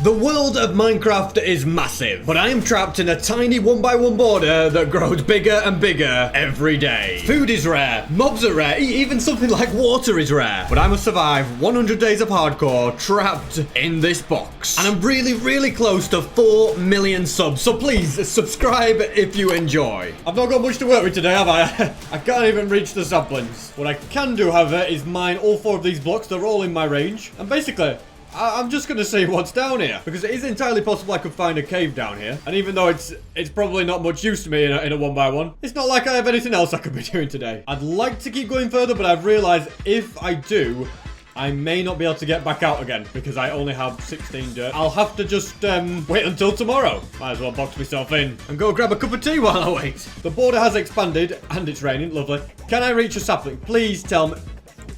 The world of Minecraft is massive, but I am trapped in a tiny 1x1 border that grows bigger and bigger every day. Food is rare, mobs are rare, even something like water is rare. But I must survive 100 days of hardcore trapped in this box. And I'm really close to 4 million subs, so please subscribe if you enjoy. I've not got much to work with today, have I? I can't even reach the saplings. What I can do, however, is mine all 4 of these blocks. They're all in my range. And basically, I'm just going to see what's down here, because it is entirely possible I could find a cave down here. And even though it's probably not much use to me in a 1x1, it's not like I have anything else I could be doing today. I'd like to keep going further, but I've realized if I do, I may not be able to get back out again because I only have 16 dirt. I'll have to just wait until tomorrow. Might as well box myself in and go grab a cup of tea while I wait. The border has expanded and it's raining. Lovely. Can I reach a sapling? Please tell me.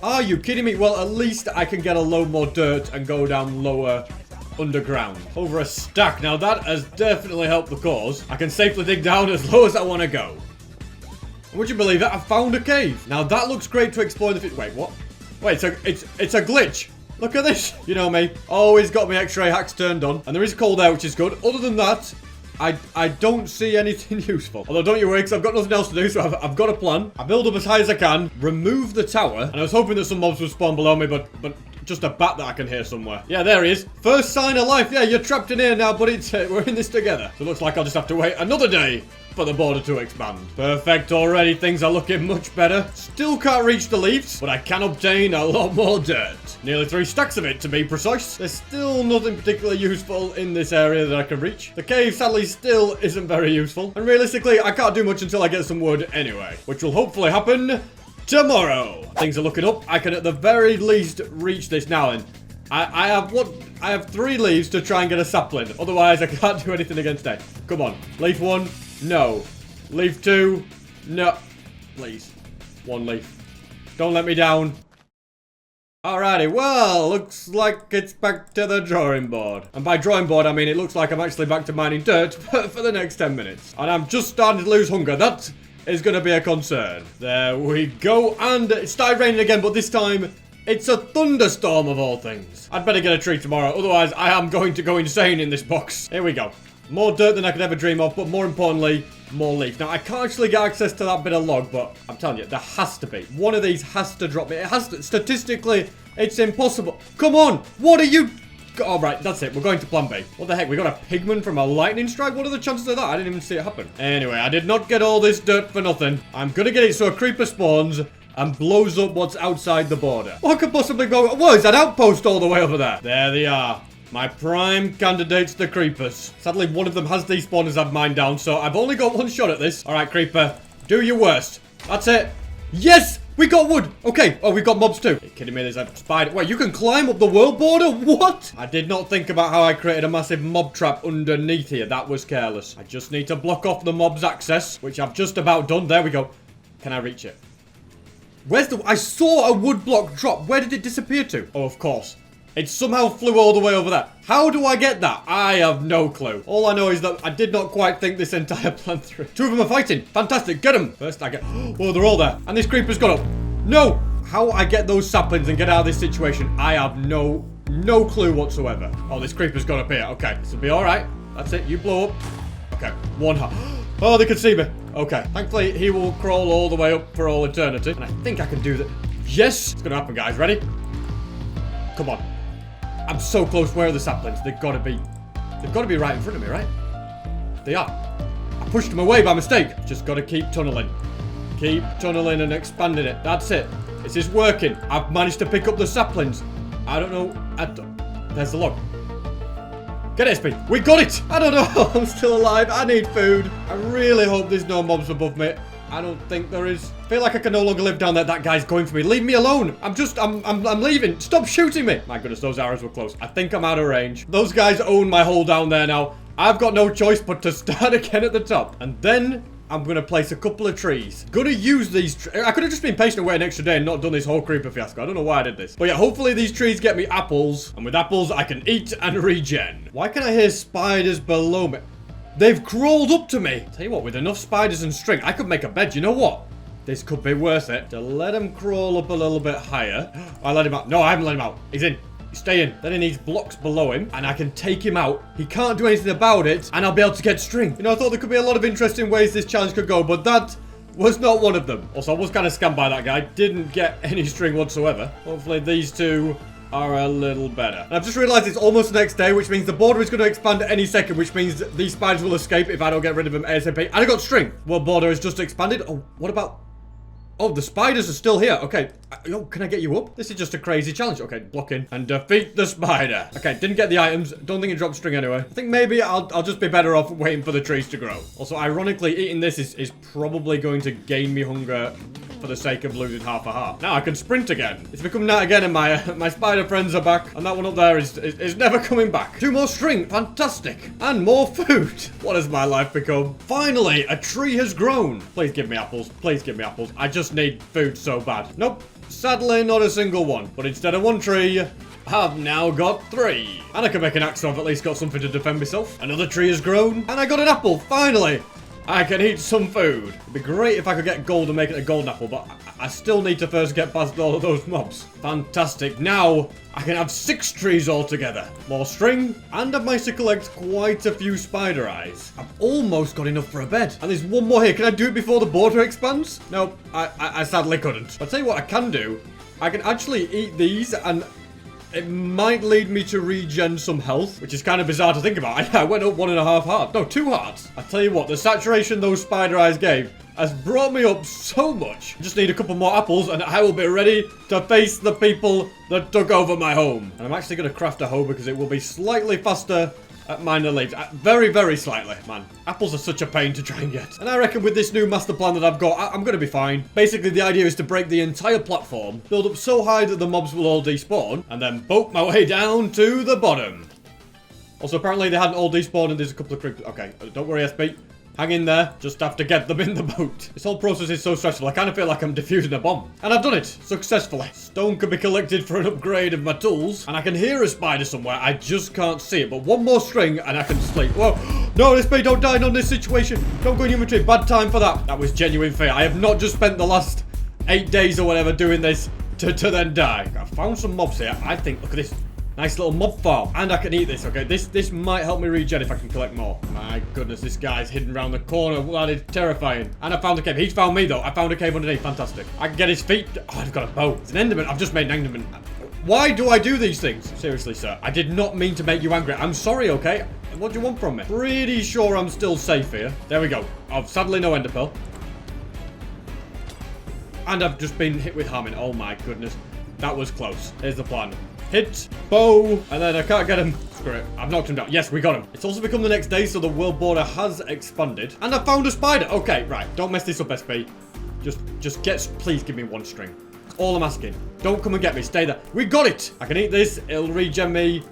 Are you kidding me? Well, at least I can get a load more dirt and go down lower underground. Over a stack. Now that has definitely helped the cause. I can safely dig down as low as I want to go. Would you believe it? I found a cave. Now that looks great to explore in the future. Wait, what? Wait, it's a glitch. Look at this. You know me. Always got my X-ray hacks turned on. And there is cold air, which is good. Other than that, I don't see anything useful. Although don't you worry, because I've got nothing else to do, so I've got a plan. I build up as high as I can, remove the tower, and I was hoping that some mobs would spawn below me, but just a bat that I can hear somewhere. Yeah, there he is. First sign of life. Yeah, you're trapped in here now, but we're in this together. So it looks like I'll just have to wait another day for the border to expand. Perfect. Already things are looking much better. Still can't reach the leaves, but I can obtain a lot more dirt. Nearly 3 stacks of it, to be precise. There's still nothing particularly useful in this area that I can reach. The cave, sadly, still isn't very useful. And realistically, I can't do much until I get some wood anyway, which will hopefully happen tomorrow. Things are looking up. I can at the very least reach this now, and I have 3 leaves to try and get a sapling. Otherwise, I can't do anything against it. Come on. Leaf 1. No. Leaf 2. No. Please. 1 leaf. Don't let me down. Alrighty, well, looks like it's back to the drawing board. And by drawing board, I mean it looks like I'm actually back to mining dirt for the next 10 minutes. And I'm just starting to lose hunger. That is going to be a concern. There we go. And it started raining again, but this time it's a thunderstorm of all things. I'd better get a tree tomorrow, otherwise I am going to go insane in this box. Here we go. More dirt than I could ever dream of, but more importantly, more leaf. Now, I can't actually get access to that bit of log, but I'm telling you, there has to be. One of these has to drop me. It has to. Statistically, it's impossible. Come on. What are you? All right, that's it. We're going to plan B. What the heck? We got a pigman from a lightning strike? What are the chances of that? I didn't even see it happen. Anyway, I did not get all this dirt for nothing. I'm going to get it so a creeper spawns and blows up what's outside the border. What could possibly go? What is that outpost all the way over there? There they are. My prime candidates, the creepers. Sadly, one of them has these spawners I've mined down, so I've only got 1 shot at this. All right, creeper, do your worst. That's it. Yes, we got wood. Okay. Oh, we've got mobs too. Are you kidding me? There's a spider. Wait, you can climb up the world border? What? I did not think about how I created a massive mob trap underneath here. That was careless. I just need to block off the mob's access, which I've just about done. There we go. Can I reach it? Where's the... I saw a wood block drop. Where did it disappear to? Oh, of course. It somehow flew all the way over there. How do I get that? I have no clue. All I know is that I did not quite think this entire plan through. 2 of them are fighting. Fantastic. Get them. First I get... Oh, they're all there. And this creeper's got up. No. How I get those saplings and get out of this situation, I have no clue whatsoever. Oh, this creeper's got up here. Okay. This will be all right. That's it. You blow up. Okay. 1 heart. Oh, they can see me. Okay. Thankfully, he will crawl all the way up for all eternity. And I think I can do that. Yes. It's going to happen, guys. Ready? Come on. I'm so close. Where are the saplings? They've got to be right in front of me, right? They are. I pushed them away by mistake. Just got to keep tunneling. Keep tunneling and expanding it. That's it. This is working. I've managed to pick up the saplings. I don't know. There's the log. Get it, SP. We got it. I don't know. I'm still alive. I need food. I really hope there's no mobs above me. I don't think there is. I feel like I can no longer live down there. That guy's going for me. Leave me alone. I'm leaving. Stop shooting me. My goodness, those arrows were close. I think I'm out of range. Those guys own my hole down there now. I've got no choice but to start again at the top. And then I'm going to place a couple of trees. Gonna use these I could have just been patient and waited an extra day and not done this whole creeper fiasco. I don't know why I did this. But yeah, hopefully these trees get me apples. And with apples, I can eat and regen. Why can I hear spiders below me? They've crawled up to me. Tell you what, with enough spiders and string, I could make a bed. You know what? This could be worth it. To let him crawl up a little bit higher. I let him out. No, I haven't let him out. He's in. Stay in. Then he needs blocks below him, and I can take him out. He can't do anything about it, and I'll be able to get string. You know, I thought there could be a lot of interesting ways this challenge could go, but that was not one of them. Also, I was kind of scammed by that guy. Didn't get any string whatsoever. Hopefully these two are a little better. And I've just realized it's almost the next day, which means the border is going to expand at any second, which means these spiders will escape if I don't get rid of them ASAP. And I got string. Well, border has just expanded. Oh, what about... Oh, the spiders are still here. Okay. Oh, can I get you up? This is just a crazy challenge. Okay, block in and defeat the spider. Okay, didn't get the items. Don't think it dropped string anyway. I think maybe I'll just be better off waiting for the trees to grow. Also, ironically, eating this is probably going to gain me hunger for the sake of losing half a heart. Now I can sprint again. It's become night again and my spider friends are back. And that one up there is never coming back. 2 more string. Fantastic. And more food. What has my life become? Finally, a tree has grown. Please give me apples. Please give me apples. I just need food so bad. Nope. Sadly, not a single one. But instead of 1 tree, I've now got 3. And I can make an axe, so I've at least got something to defend myself. Another tree has grown. And I got an apple, finally. I can eat some food. It'd be great if I could get gold and make it a golden apple, but I still need to first get past all of those mobs. Fantastic. Now, I can have 6 trees altogether. More string, and I've managed to collect quite a few spider eyes. I've almost got enough for a bed. And there's one more here. Can I do it before the border expands? No, I sadly couldn't. I'll tell you what I can do. I can actually eat these and... it might lead me to regen some health, which is kind of bizarre to think about. I went up 1.5 hearts. No, 2 hearts. I tell you what, the saturation those spider eyes gave has brought me up so much. I just need a couple more apples and I will be ready to face the people that took over my home. And I'm actually going to craft a hoe because it will be slightly faster at minor leaves. Very, very slightly, man. Apples are such a pain to try and get. And I reckon with this new master plan that I've got, I'm going to be fine. Basically, the idea is to break the entire platform, build up so high that the mobs will all despawn, and then boat my way down to the bottom. Also, apparently they hadn't all despawned and there's a couple of creepers. Okay, don't worry, SB. Hang in there, just have to get them in the boat. This whole process is so stressful, I kind of feel like I'm defusing a bomb. And I've done it, successfully. Stone can be collected for an upgrade of my tools. And I can hear a spider somewhere, I just can't see it. But 1 more string and I can sleep. Whoa, no, SB, don't die in this situation. Don't go in inventory, bad time for that. That was genuine fear. I have not just spent the last 8 days or whatever doing this to then die. I found some mobs here, I think, look at this. Nice little mob farm. And I can eat this, okay? This might help me regen if I can collect more. My goodness, this guy's hidden around the corner. That is terrifying. And I found a cave. He's found me, though. I found a cave underneath. Fantastic. I can get his feet. Oh, I've got a bow. It's an enderman. I've just made an enderman. Why do I do these things? Seriously, sir. I did not mean to make you angry. I'm sorry, okay? What do you want from me? Pretty sure I'm still safe here. There we go. I've sadly no ender pearl. And I've just been hit with harming. Oh, my goodness. That was close. Here's the plan. Hit, bow, and then I can't get him. Screw it. I've knocked him down. Yes, we got him. It's also become the next day, so the world border has expanded. And I found a spider. Okay, right. Don't mess this up, SB. Just get... Please give me 1 string. That's all I'm asking. Don't come and get me. Stay there. We got it. I can eat this. It'll regen me.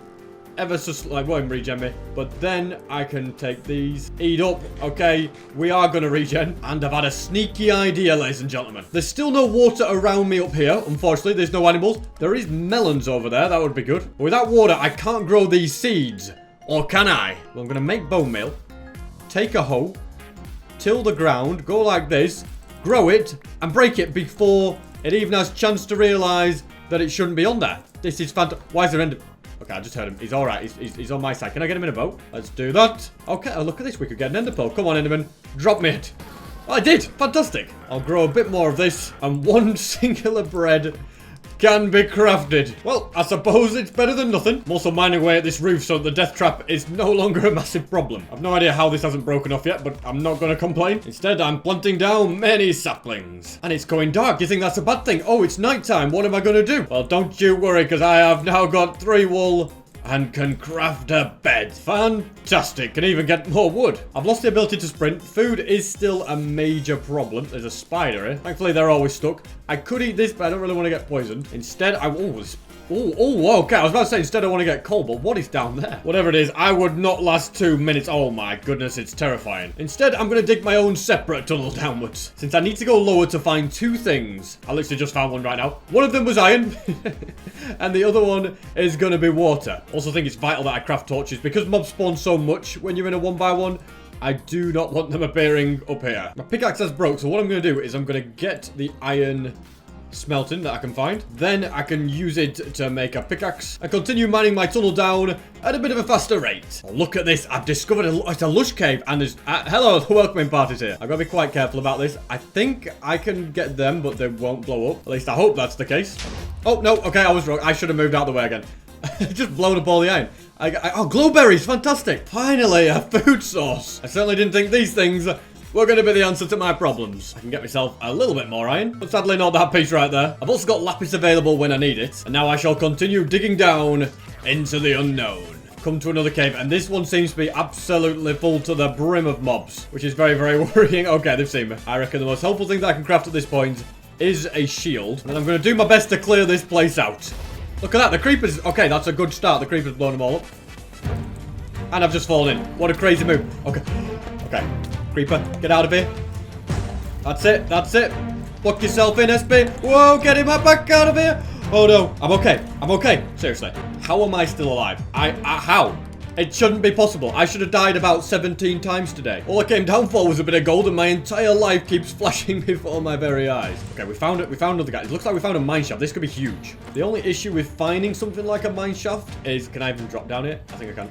Ever so slightly. Won't regen me. But then I can take these. Eat up. Okay. We are going to regen. And I've had a sneaky idea, ladies and gentlemen. There's still no water around me up here. Unfortunately, there's no animals. There is melons over there. That would be good. But without water, I can't grow these seeds. Or can I? Well, I'm going to make bone meal. Take a hoe. Till the ground. Go like this. Grow it. And break it before it even has a chance to realize that it shouldn't be on there. This is fantastic. Why is there end? Okay, I just heard him. He's alright. He's on my side. Can I get him in a boat? Let's do that. Okay, oh, look at this. We could get an ender pearl. Come on, Enderman. Drop me it. Oh, I did. Fantastic. I'll grow a bit more of this. And 1 singular bread can be crafted. Well, I suppose it's better than nothing. I'm also mining away at this roof so the death trap is no longer a massive problem. I've no idea how this hasn't broken off yet, but I'm not going to complain. Instead, I'm planting down many saplings. And it's going dark. You think that's a bad thing? Oh, it's nighttime. What am I going to do? Well, don't you worry, because I have now got 3 wool and can craft a bed. Fantastic. Can even get more wood. I've lost the ability to sprint. Food is still a major problem. There's a spider here. Thankfully, they're always stuck. I could eat this, but I don't really want to get poisoned. Instead, okay. I was about to say, instead I want to get coal, but what is down there? Whatever it is, I would not last 2 minutes. Oh my goodness, it's terrifying. Instead, I'm going to dig my own separate tunnel downwards. Since I need to go lower to find 2 things. I literally just found one right now. One of them was iron. And the other one is going to be water. Also think it's vital that I craft torches because mobs spawn so much when you're in a 1x1. I do not want them appearing up here. My pickaxe has broke, so what I'm going to do is I'm going to get the iron smelting that I can find. Then I can use it to make a pickaxe. I continue mining my tunnel down at a bit of a faster rate. Oh, look at this. I've discovered it's a lush cave, and there's hello, the welcoming party's here. I've got to be quite careful about this. I think I can get them, but they won't blow up. At least I hope that's the case. Oh, no. Okay, I was wrong. I should have moved out of the way again. Just blown up all the iron. Oh, glowberries. Fantastic. Finally, a food source. I certainly didn't think these things were going to be the answer to my problems. I can get myself a little bit more iron, but sadly not that piece right there. I've also got lapis available when I need it. And now I shall continue digging down into the unknown. Come to another cave, and this one seems to be absolutely full to the brim of mobs, which is very, very worrying. Okay, they've seen me. I reckon the most helpful thing that I can craft at this point is a shield. And I'm going to do my best to clear this place out. Look at that, the creepers. Okay, that's a good start. The creepers blown them all up. And I've just fallen in. What a crazy move. Okay. Okay. Creeper, get out of here. That's it. That's it. Lock yourself in, SP. Whoa, get him back out of here. Oh, no. I'm okay. I'm okay. Seriously. How am I still alive? How? It shouldn't be possible. I should have died about 17 times today. All I came down for was a bit of gold, and my entire life keeps flashing before my very eyes. Okay, we found it. We found another guy. It looks like we found a mine shaft. This could be huge. The only issue with finding something like a mine shaft is... Can I even drop down here? I think I can.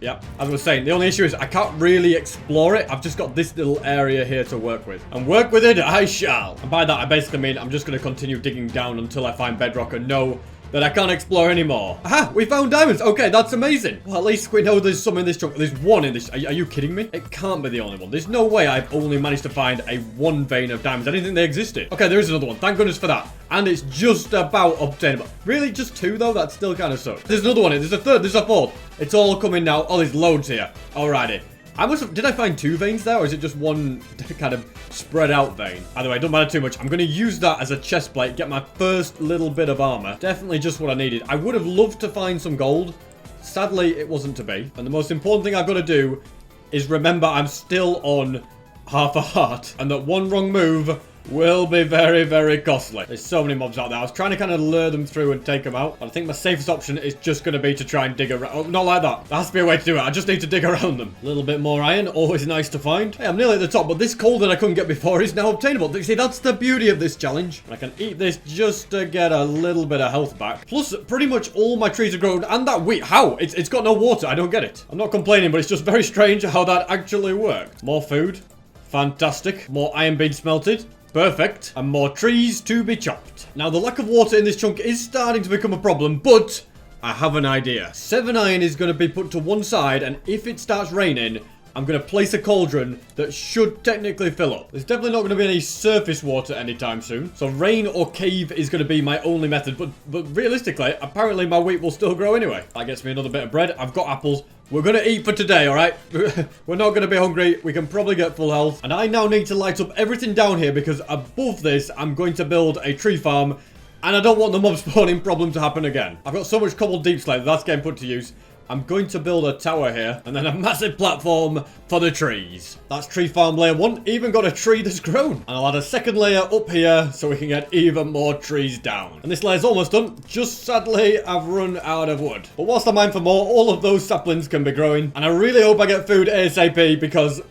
Yeah, as I was saying, the only issue is I can't really explore it. I've just got this little area here to work with. And work with it I shall. And by that, I basically mean I'm just going to continue digging down until I find bedrock and know that I can't explore anymore. Aha, we found diamonds. Okay, that's amazing. Well, at least we know there's some in this chunk. There's one in this. Are you kidding me? It can't be the only one. There's no way I've only managed to find a one vein of diamonds. I didn't think they existed. Okay, there is another one. Thank goodness for that. And it's just about obtainable. Really, just two, though? That still kind of sucks. There's another one here. There's a third. There's a fourth. It's all coming now. Oh, there's loads here. Alrighty. I must have... Did I find two veins there, or is it just one kind of spread out vein? Either way, it don't matter too much. I'm going to use that as a chest plate, get my first little bit of armor. Definitely just what I needed. I would have loved to find some gold. Sadly, it wasn't to be. And the most important thing I've got to do is remember I'm still on half a heart, and that one wrong move will be very, very costly. There's so many mobs out there. I was trying to kind of lure them through and take them out. But I think my safest option is just going to be to try and dig around. Oh, not like that. There has to be a way to do it. I just need to dig around them. A little bit more iron. Always nice to find. Hey, I'm nearly at the top, but this coal that I couldn't get before is now obtainable. See, that's the beauty of this challenge. I can eat this just to get a little bit of health back. Plus, pretty much all my trees are grown. And that wheat. How? It's got no water. I don't get it. I'm not complaining, but it's just very strange how that actually worked. More food. Fantastic. More iron being smelted. Perfect. And more trees to be chopped. Now, the lack of water in this chunk is starting to become a problem, but I have an idea. 7 iron is going to be put to one side, and if it starts raining, I'm going to place a cauldron that should technically fill up. There's definitely not going to be any surface water anytime soon. So rain or cave is going to be my only method. But realistically, apparently my wheat will still grow anyway. That gets me another bit of bread. I've got apples. We're going to eat for today, all right? We're not going to be hungry. We can probably get full health. And I now need to light up everything down here because above this, I'm going to build a tree farm. And I don't want the mob spawning problem to happen again. I've got so much cobbled deep slate that's getting put to use. I'm going to build a tower here and then a massive platform for the trees. That's tree farm layer 1. Even got a tree that's grown. And I'll add a second layer up here so we can get even more trees down. And this layer's almost done. Just sadly, I've run out of wood. But whilst I mine for more, all of those saplings can be growing. And I really hope I get food ASAP because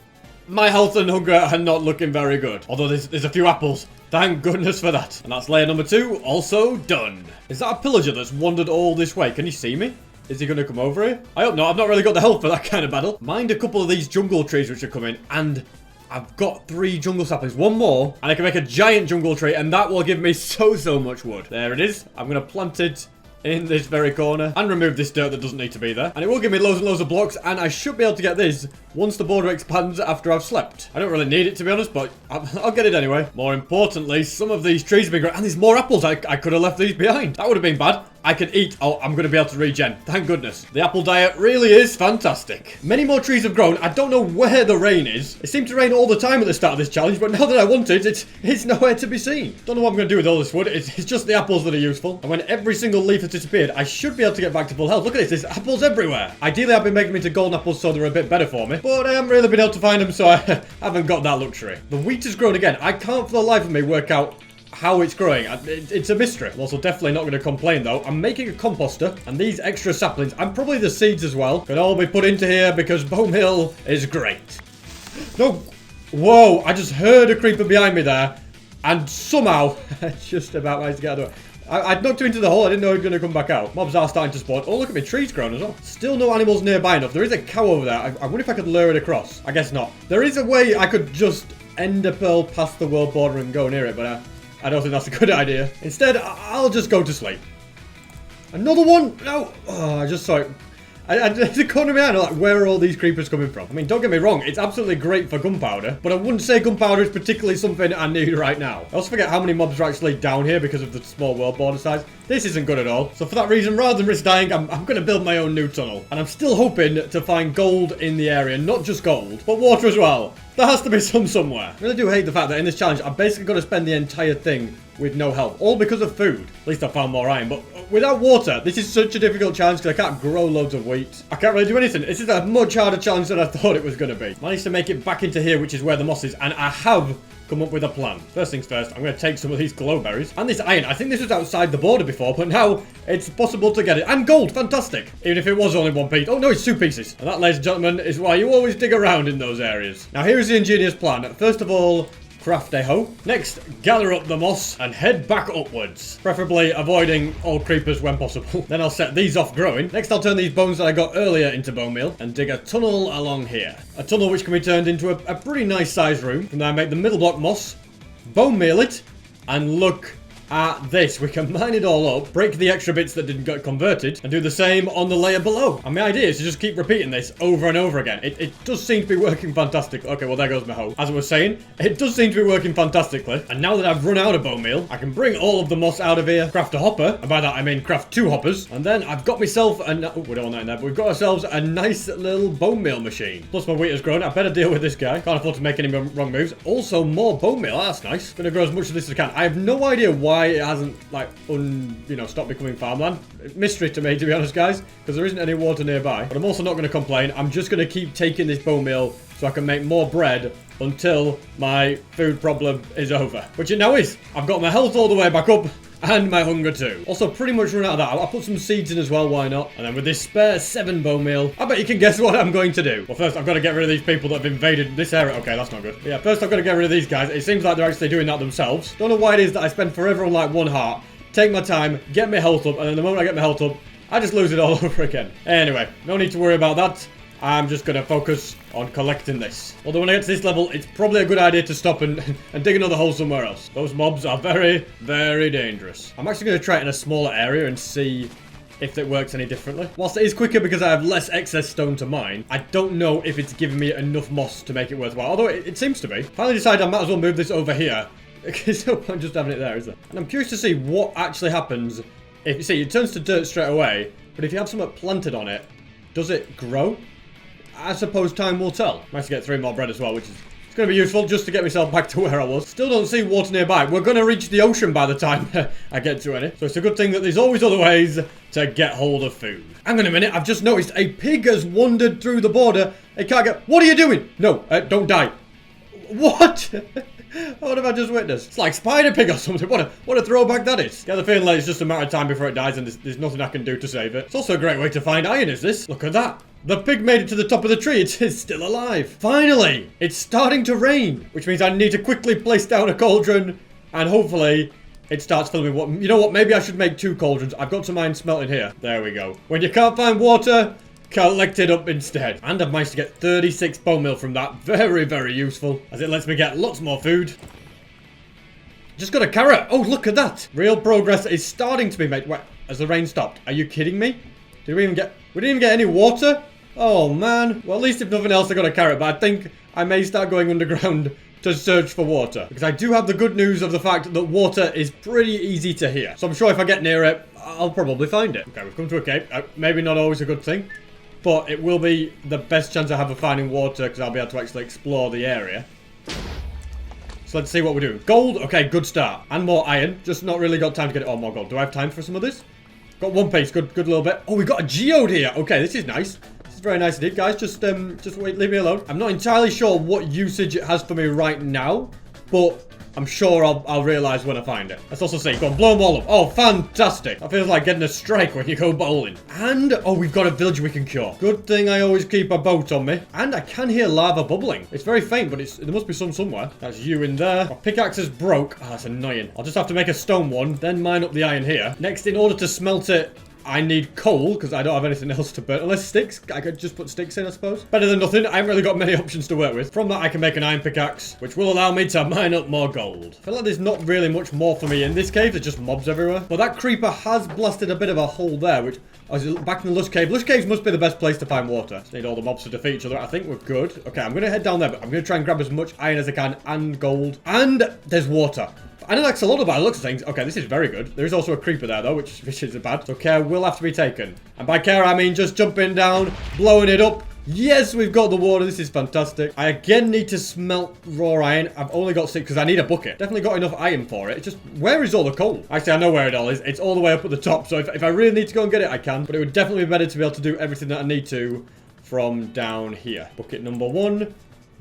my health and hunger are not looking very good. Although there's a few apples. Thank goodness for that. And that's layer number 2, also done. Is that a pillager that's wandered all this way? Can you see me? Is he going to come over here? I hope not. I've not really got the health for that kind of battle. Mind a couple of these jungle trees which are coming. And I've got 3 jungle saplings. One more. And I can make a giant jungle tree. And that will give me so much wood. There it is. I'm going to plant it in this very corner and remove this dirt that doesn't need to be there. And it will give me loads and loads of blocks, and I should be able to get this once the border expands after I've slept. I don't really need it, to be honest, but I'll get it anyway. More importantly, some of these trees have been growing, and there's more apples. I could have left these behind. That would have been bad. I can eat. Oh, I'm going to be able to regen. Thank goodness. The apple diet really is fantastic. Many more trees have grown. I don't know where the rain is. It seemed to rain all the time at the start of this challenge, but now that I want it, it's nowhere to be seen. Don't know what I'm going to do with all this wood. It's just the apples that are useful. And when every single leaf has disappeared, I should be able to get back to full health. Look at this. There's apples everywhere. Ideally, I've been making them into golden apples so they're a bit better for me, but I haven't really been able to find them, so I haven't got that luxury. The wheat has grown again. I can't for the life of me work out how it's growing. It's a mystery. I'm also definitely not going to complain though. I'm making a composter, and these extra saplings, and probably the seeds as well, can all be put into here because bone meal is great. No. Whoa, I just heard a creeper behind me there. And somehow, just about managed to get out of the way. I'd knocked him into the hole. I didn't know he was going to come back out. Mobs are starting to spawn. Oh, look at me. Trees grown as well. Still no animals nearby enough. There is a cow over there. I wonder if I could lure it across. I guess not. There is a way I could just end a pearl past the world border and go near it, but I don't think that's a good idea. Instead, I'll just go to sleep. Another one? No. Oh, I just saw it. The corner of my eye, like, where are all these creepers coming from? I mean, don't get me wrong, it's absolutely great for gunpowder, but I wouldn't say gunpowder is particularly something I need right now. I also forget how many mobs are actually down here because of the small world border size. This isn't good at all. So for that reason, rather than risk dying, I'm going to build my own new tunnel. And I'm still hoping to find gold in the area, not just gold, but water as well. There has to be some somewhere. I really do hate the fact that in this challenge, I'm basically going to spend the entire thing with no help. All because of food. At least I found more iron. But without water, this is such a difficult challenge because I can't grow loads of wheat. I can't really do anything. This is a much harder challenge than I thought it was going to be. Managed to make it back into here, which is where the moss is. And I have come up with a plan. First things first, I'm going to take some of these glowberries. And this iron. I think this was outside the border before, but now it's possible to get it. And gold. Fantastic. Even if it was only one piece. Oh, no, it's two pieces. And that, ladies and gentlemen, is why you always dig around in those areas. Now, here is the ingenious plan. First of all, craft a hoe. Next, gather up the moss and head back upwards. Preferably avoiding all creepers when possible. Then I'll set these off growing. Next, I'll turn these bones that I got earlier into bone meal and dig a tunnel along here. A tunnel which can be turned into a pretty nice sized room. From there, I make the middle block moss, bone meal it, and look at this. We can mine it all up, break the extra bits that didn't get converted, and do the same on the layer below. And my idea is to just keep repeating this over and over again. It does seem to be working fantastically. Okay, well, there goes my hoe. As I was saying, it does seem to be working fantastically. And now that I've run out of bone meal, I can bring all of the moss out of here, craft a hopper, and by that I mean craft 2 hoppers. And then I've got myself oh, we don't want that in there, but we've got ourselves a nice little bone meal machine. Plus my wheat has grown. I better deal with this guy. Can't afford to make any wrong moves. Also, more bone meal. That's nice. Gonna grow as much of this as I can. I have no idea why it hasn't, like, stop becoming farmland. Mystery to me, to be honest, guys, because there isn't any water nearby. But I'm also not going to complain. I'm just going to keep taking this bone meal so I can make more bread until my food problem is over, which it now is. I've got my health all the way back up and my hunger too. Also, pretty much run out of that. I'll put some seeds in as well, why not? And then with this spare 7 bone meal, I bet you can guess what I'm going to do. Well, first, I've got to get rid of these people that have invaded this area. Okay, that's not good. But yeah, first I've got to get rid of these guys. It seems like they're actually doing that themselves. Don't know why it is that I spend forever on, like, 1 heart, take my time, get my health up, and then the moment I get my health up, I just lose it all over again. Anyway, no need to worry about that. I'm just going to focus on collecting this. Although when I get to this level, it's probably a good idea to stop and dig another hole somewhere else. Those mobs are very, very dangerous. I'm actually going to try it in a smaller area and see if it works any differently. Whilst it is quicker because I have less excess stone to mine, I don't know if it's giving me enough moss to make it worthwhile. Although it seems to be. Finally decided I might as well move this over here. There's no point just having it there, is there? And I'm curious to see what actually happens if, you see, it turns to dirt straight away, but if you have something planted on it, does it grow? I suppose time will tell. Managed to get 3 more bread as well, which is it's going to be useful just to get myself back to where I was. Still don't see water nearby. We're going to reach the ocean by the time I get to any. So it's a good thing that there's always other ways to get hold of food. Hang on a minute. I've just noticed a pig has wandered through the border. It can't get... What are you doing? No, don't die. What? What have I just witnessed? It's like Spider Pig or something. What a throwback that is. Get the feeling like it's just a matter of time before it dies and there's nothing I can do to save it. It's also a great way to find iron, is this? Look at that. The pig made it to the top of the tree. It's still alive. Finally, it's starting to rain, which means I need to quickly place down a cauldron and hopefully it starts filling with water. You know what? Maybe I should make 2 cauldrons. I've got some iron smelting here. There we go. When you can't find water, collect it up instead. And I've managed to get 36 bone meal from that. Very, very useful, as it lets me get lots more food. Just got a carrot. Oh, look at that. Real progress is starting to be made. Wait, has the rain stopped? Are you kidding me? Did we didn't even get any water? Oh, man. Well, at least if nothing else, I got a carrot. But I think I may start going underground to search for water. Because I do have the good news of the fact that water is pretty easy to hear. So I'm sure if I get near it, I'll probably find it. Okay, we've come to a cave. Maybe not always a good thing. But it will be the best chance I have of finding water because I'll be able to actually explore the area. So let's see what we're doing. Gold. Okay, good start. And more iron. Just not really got time to get it. Oh, more gold. Do I have time for some of this? Got 1 piece. Good little bit. Oh, we got a geode here. Okay, this is nice. This is very nice indeed, guys. Just wait. Leave me alone. I'm not entirely sure what usage it has for me right now. But I'm sure I'll realize when I find it. Let's also see. Go on, blow them all up. Oh, fantastic. That feels like getting a strike when you go bowling. And, oh, we've got a village we can cure. Good thing I always keep a boat on me. And I can hear lava bubbling. It's very faint, but there must be some somewhere. That's you in there. My pickaxe is broke. Ah, that's annoying. I'll just have to make a stone one, then mine up the iron here. Next, in order to smelt it, I need coal, because I don't have anything else to burn. Unless sticks. I could just put sticks in, I suppose. Better than nothing. I haven't really got many options to work with. From that, I can make an iron pickaxe, which will allow me to mine up more gold. I feel like there's not really much more for me in this cave. There's just mobs everywhere. But that creeper has blasted a bit of a hole there, which... Oh, is it back in the Lush Cave? Lush Caves must be the best place to find water. Just need all the mobs to defeat each other. I think we're good. Okay, I'm going to head down there, but I'm going to try and grab as much iron as I can and gold. And there's water. I know that's a lot by the looks of things. Okay, this is very good. There is also a creeper there, though, which is bad. So care will have to be taken. And by care, I mean just jumping down, blowing it up. Yes, we've got the water. This is fantastic. I again need to smelt raw iron. I've only got 6 because I need a bucket. Definitely got enough iron for it. It's just, where is all the coal? Actually, I know where it all is. It's all the way up at the top. So if I really need to go and get it, I can. But it would definitely be better to be able to do everything that I need to from down here. Bucket number 1.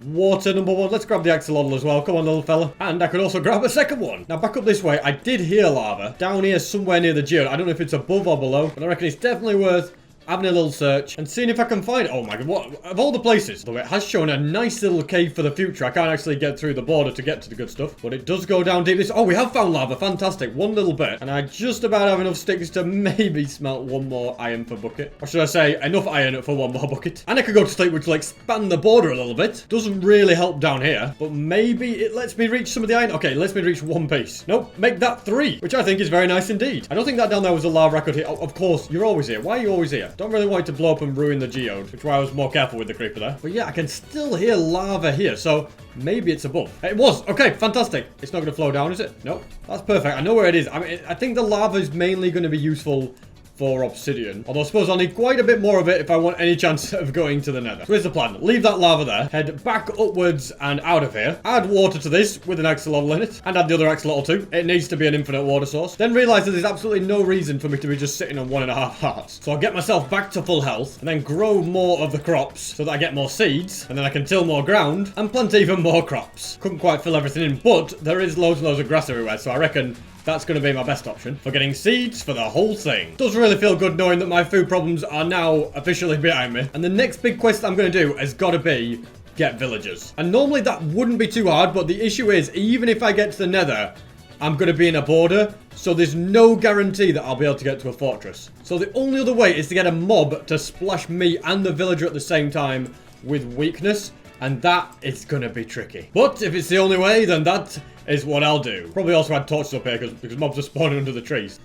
Water number 1. Let's grab the axolotl as well. Come on, little fella. And I could also grab a second one. Now, back up this way. I did hear lava down here somewhere near the geode. I don't know if it's above or below, but I reckon it's definitely worth having a little search and seeing if I can find it. Oh my god, what of all the places, though it has shown a nice little cave for the future. I can't actually get through the border to get to the good stuff, but it does go down deep. Oh, we have found lava. Fantastic. One little bit, and I just about have enough sticks to maybe smelt one more iron for bucket, or should I say enough iron for one more bucket. And I could go to sleep, which will expand the border a little bit. Doesn't really help down here, but maybe it lets me reach some of the iron. Okay, lets me reach 1 piece. Nope, make that 3, which I think is very nice indeed. I don't think that down there was a lava I could hit. Oh, of course, you're always here. Why are you always here? Don't really want it to blow up and ruin the geode, which is why I was more careful with the creeper there. But yeah, I can still hear lava here, so maybe it's above. It was. Okay, fantastic. It's not going to flow down, is it? Nope. That's perfect. I know where it is. I mean, I think the lava is mainly going to be useful for obsidian. Although I suppose I'll need quite a bit more of it if I want any chance of going to the nether. So here's the plan. Leave that lava there. Head back upwards and out of here. Add water to this with an axolotl in it. And add the other axolotl too. It needs to be an infinite water source. Then realize that there's absolutely no reason for me to be just sitting on 1.5 hearts. So I'll get myself back to full health and then grow more of the crops so that I get more seeds. And then I can till more ground and plant even more crops. Couldn't quite fill everything in, but there is loads and loads of grass everywhere. So I reckon that's going to be my best option for getting seeds for the whole thing. Does really feel good knowing that my food problems are now officially behind me. And the next big quest I'm going to do has got to be get villagers. And normally that wouldn't be too hard, but the issue is even if I get to the nether, I'm going to be in a border, so there's no guarantee that I'll be able to get to a fortress. So the only other way is to get a mob to splash me and the villager at the same time with weakness. And that is going to be tricky. But if it's the only way, then that is what I'll do. Probably also add torches up here because mobs are spawning under the trees.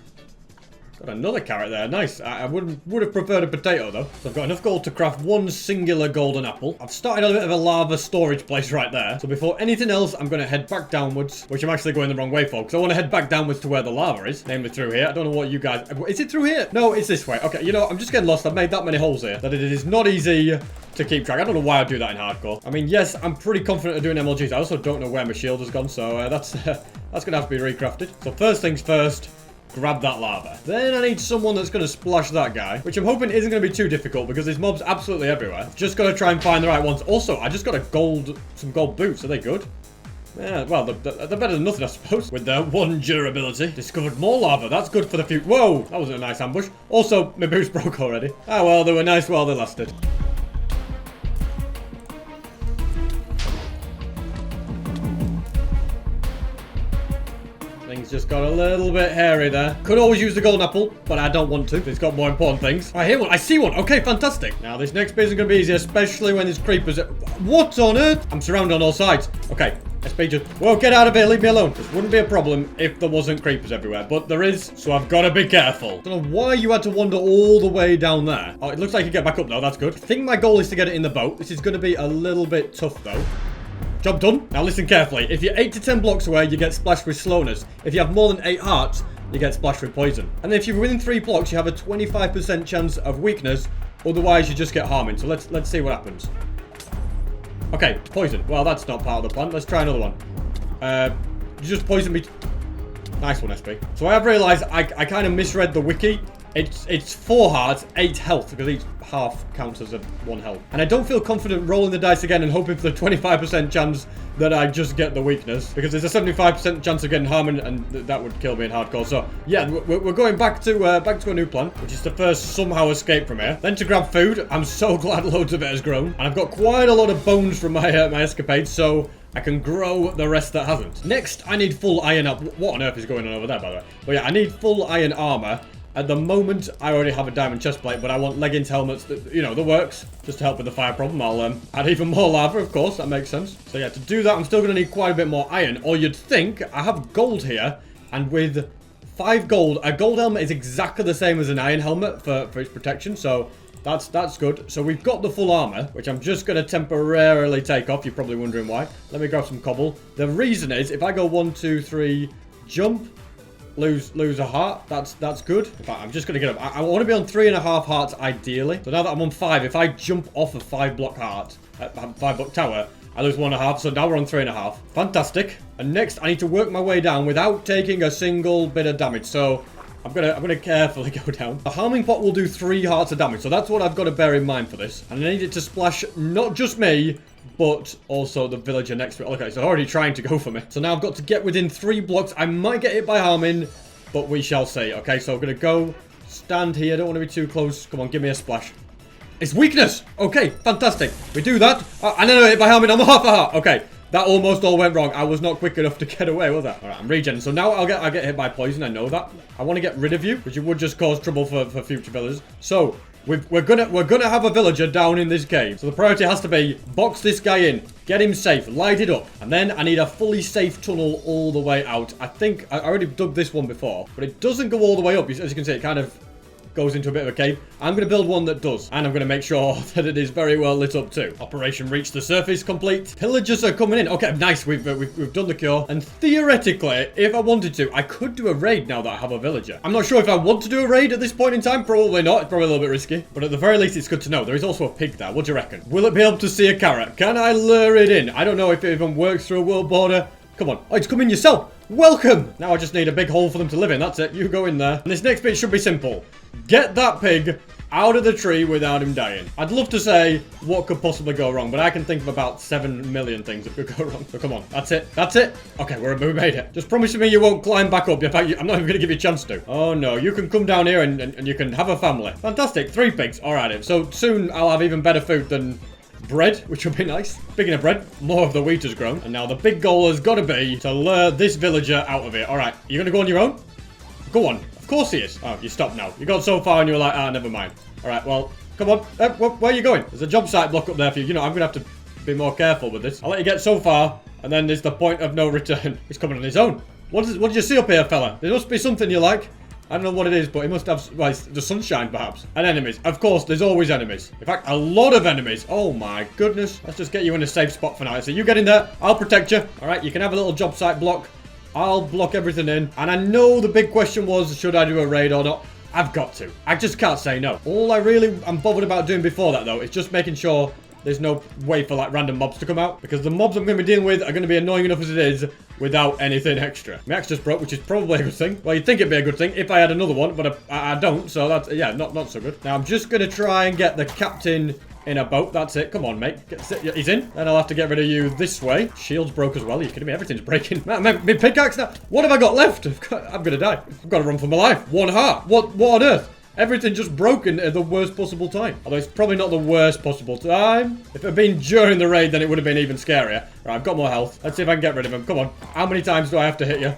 Got another carrot there. Nice. I would have preferred a potato, though. So I've got enough gold to craft 1 singular golden apple. I've started a bit of a lava storage place right there. So before anything else, I'm going to head back downwards, which I'm actually going the wrong way for, because I want to head back downwards to where the lava is, namely through here. I don't know what you guys... Is it through here? No, it's this way. Okay, you know, I'm just getting lost. I've made that many holes here that it is not easy to keep track. I don't know why I do that in hardcore. I mean, yes, I'm pretty confident of doing MLGs. I also don't know where my shield has gone, so that's going to have to be recrafted. So first things first, grab that lava. Then I need someone that's going to splash that guy, which I'm hoping isn't going to be too difficult because there's mobs absolutely everywhere. Just got to try and find the right ones. Also, I just got some gold boots. Are they good? Yeah, well, they're better than nothing, I suppose. With their 1 durability. Discovered more lava. That's good for the future. Whoa, that wasn't a nice ambush. Also, my boots broke already. Ah, well, they were nice while they lasted. Things just got a little bit hairy there. Could always use the golden apple, but I don't want to. It's got more important things. I hear one. I see one. Okay, fantastic. Now, this next bit isn't going to be easy, especially when there's creepers. What on earth? I'm surrounded on all sides. Okay. SP just... Whoa, get out of here. Leave me alone. This wouldn't be a problem if there wasn't creepers everywhere, but there is, so I've got to be careful. Don't know why you had to wander all the way down there. Oh, it looks like you get back up though. That's good. I think my goal is to get it in the boat. This is going to be a little bit tough though. Job done. Now listen carefully. If you're 8 to 10 blocks away, you get splashed with slowness. If you have more than 8 hearts, you get splashed with poison. And then if you're within 3 blocks, you have a 25% chance of weakness. Otherwise, you just get harming. So let's see what happens. Okay, poison. Well, that's not part of the plan. Let's try another one. You just poisoned me. Nice one, SP. So I have realized I kind of misread the wiki. It's 4 hearts, 8 health, because each half counts as 1 health. And I don't feel confident rolling the dice again and hoping for the 25% chance that I just get the weakness, because there's a 75% chance of getting harm, and that would kill me in hardcore. So yeah, we're going back to a new plan, which is to first somehow escape from here, then to grab food. I'm so glad loads of it has grown, and I've got quite a lot of bones from my my escapades, so I can grow the rest that hasn't. Next, I need full iron up. What on earth is going on over there, by the way? But yeah, I need full iron armor. At the moment, I already have a diamond chestplate, but I want leggings, helmets, that, you know, the works. Just to help with the fire problem, I'll add even more lava, of course. That makes sense. So yeah, to do that, I'm still going to need quite a bit more iron. Or you'd think I have gold here, and with 5 gold, a gold helmet is exactly the same as an iron helmet for its protection. So that's good. So we've got the full armor, which I'm just going to temporarily take off. You're probably wondering why. Let me grab some cobble. The reason is, if I go 1, 2, 3, jump, lose a heart. That's good. In fact, I'm just gonna get up. I want to be on 3.5 hearts ideally. So now that I'm on 5, if I jump off a 5-block heart, 5-block tower, I lose 1.5. So now we're on 3.5. Fantastic. And next, I need to work my way down without taking a single bit of damage. So I'm gonna carefully go down. The harming pot will do 3 hearts of damage. So that's what I've got to bear in mind for this. And I need it to splash not just me, but also the villager next to it. Okay, so already trying to go for me. So now I've got to get within 3 blocks. I might get hit by harming, but we shall see. Okay, so I'm going to go stand here. Don't want to be too close. Come on, give me a splash. It's weakness. Okay, fantastic. We do that. And then I hit by harming. I'm half a heart. Okay, that almost all went wrong. I was not quick enough to get away, was I? All right, I'm regenerating. So now I'll get hit by poison. I know that. I want to get rid of you, because you would just cause trouble for future villagers. So we're gonna have a villager down in this cave. So the priority has to be box this guy in, get him safe, light it up, and then I need a fully safe tunnel all the way out. I think I already dug this one before, but it doesn't go all the way up. As you can see, it kind of goes into a bit of a cave. I'm going to build one that does, and I'm going to make sure that it is very well lit up too. Operation Reach the Surface complete. Pillagers are coming in. Okay, nice. We've done the cure, and theoretically, if I wanted to, I could do a raid now that I have a villager. I'm not sure if I want to do a raid at this point in time. Probably not. It's probably a little bit risky, but at the very least, it's good to know. There is also a pig there. What do you reckon? Will it be able to see a carrot? Can I lure it in? I don't know if it even works through a world border. Come on. Oh, it's come in yourself. Welcome. Now I just need a big hole for them to live in. That's it. You go in there. And this next bit should be simple. Get that pig out of the tree without him dying. I'd love to say what could possibly go wrong, but I can think of about 7 million things that could go wrong. So come on. That's it. That's it. Okay, we made it. Just promise me you won't climb back up. In fact, I'm not even going to give you a chance to. Oh, no. You can come down here and you can have a family. Fantastic. 3 pigs. All right. So soon I'll have even better food than bread, which will be nice. Speaking of bread, more of the wheat has grown. And now the big goal has got to be to lure this villager out of it. All right. You're going to go on your own? Go on. Of course he is. Oh, you stopped now. You got so far and you were like, never mind. All right, well, come on. Where are you going? There's a job site block up there for you. You know, I'm going to have to be more careful with this. I'll let you get so far, and then there's the point of no return. He's coming on his own. What did you see up here, fella? There must be something you like. I don't know what it is, but it must have, well, the sunshine, perhaps. And enemies. Of course, there's always enemies. In fact, a lot of enemies. Oh, my goodness. Let's just get you in a safe spot for now. So you get in there. I'll protect you. All right, you can have a little job site block. I'll block everything in. And I know the big question was, should I do a raid or not? I've got to. I just can't say no. All I really am bothered about doing before that, though, is just making sure there's no way for, like, random mobs to come out. Because the mobs I'm going to be dealing with are going to be annoying enough as it is without anything extra. My axe just broke, which is probably a good thing. Well, you'd think it'd be a good thing if I had another one, but I don't. So that's, yeah, not so good. Now, I'm just going to try and get the captain in a boat. That's it. Come on, mate. He's in. Then I'll have to get rid of you this way. Shield's broke as well. Are you kidding me? Everything's breaking. My pickaxe now. What have I got left? I'm going to die. I've got to run for my life. 1 heart. What on earth? Everything just broken at the worst possible time. Although it's probably not the worst possible time. If it had been during the raid, then it would have been even scarier. Right, I've got more health. Let's see if I can get rid of him. Come on. How many times do I have to hit you?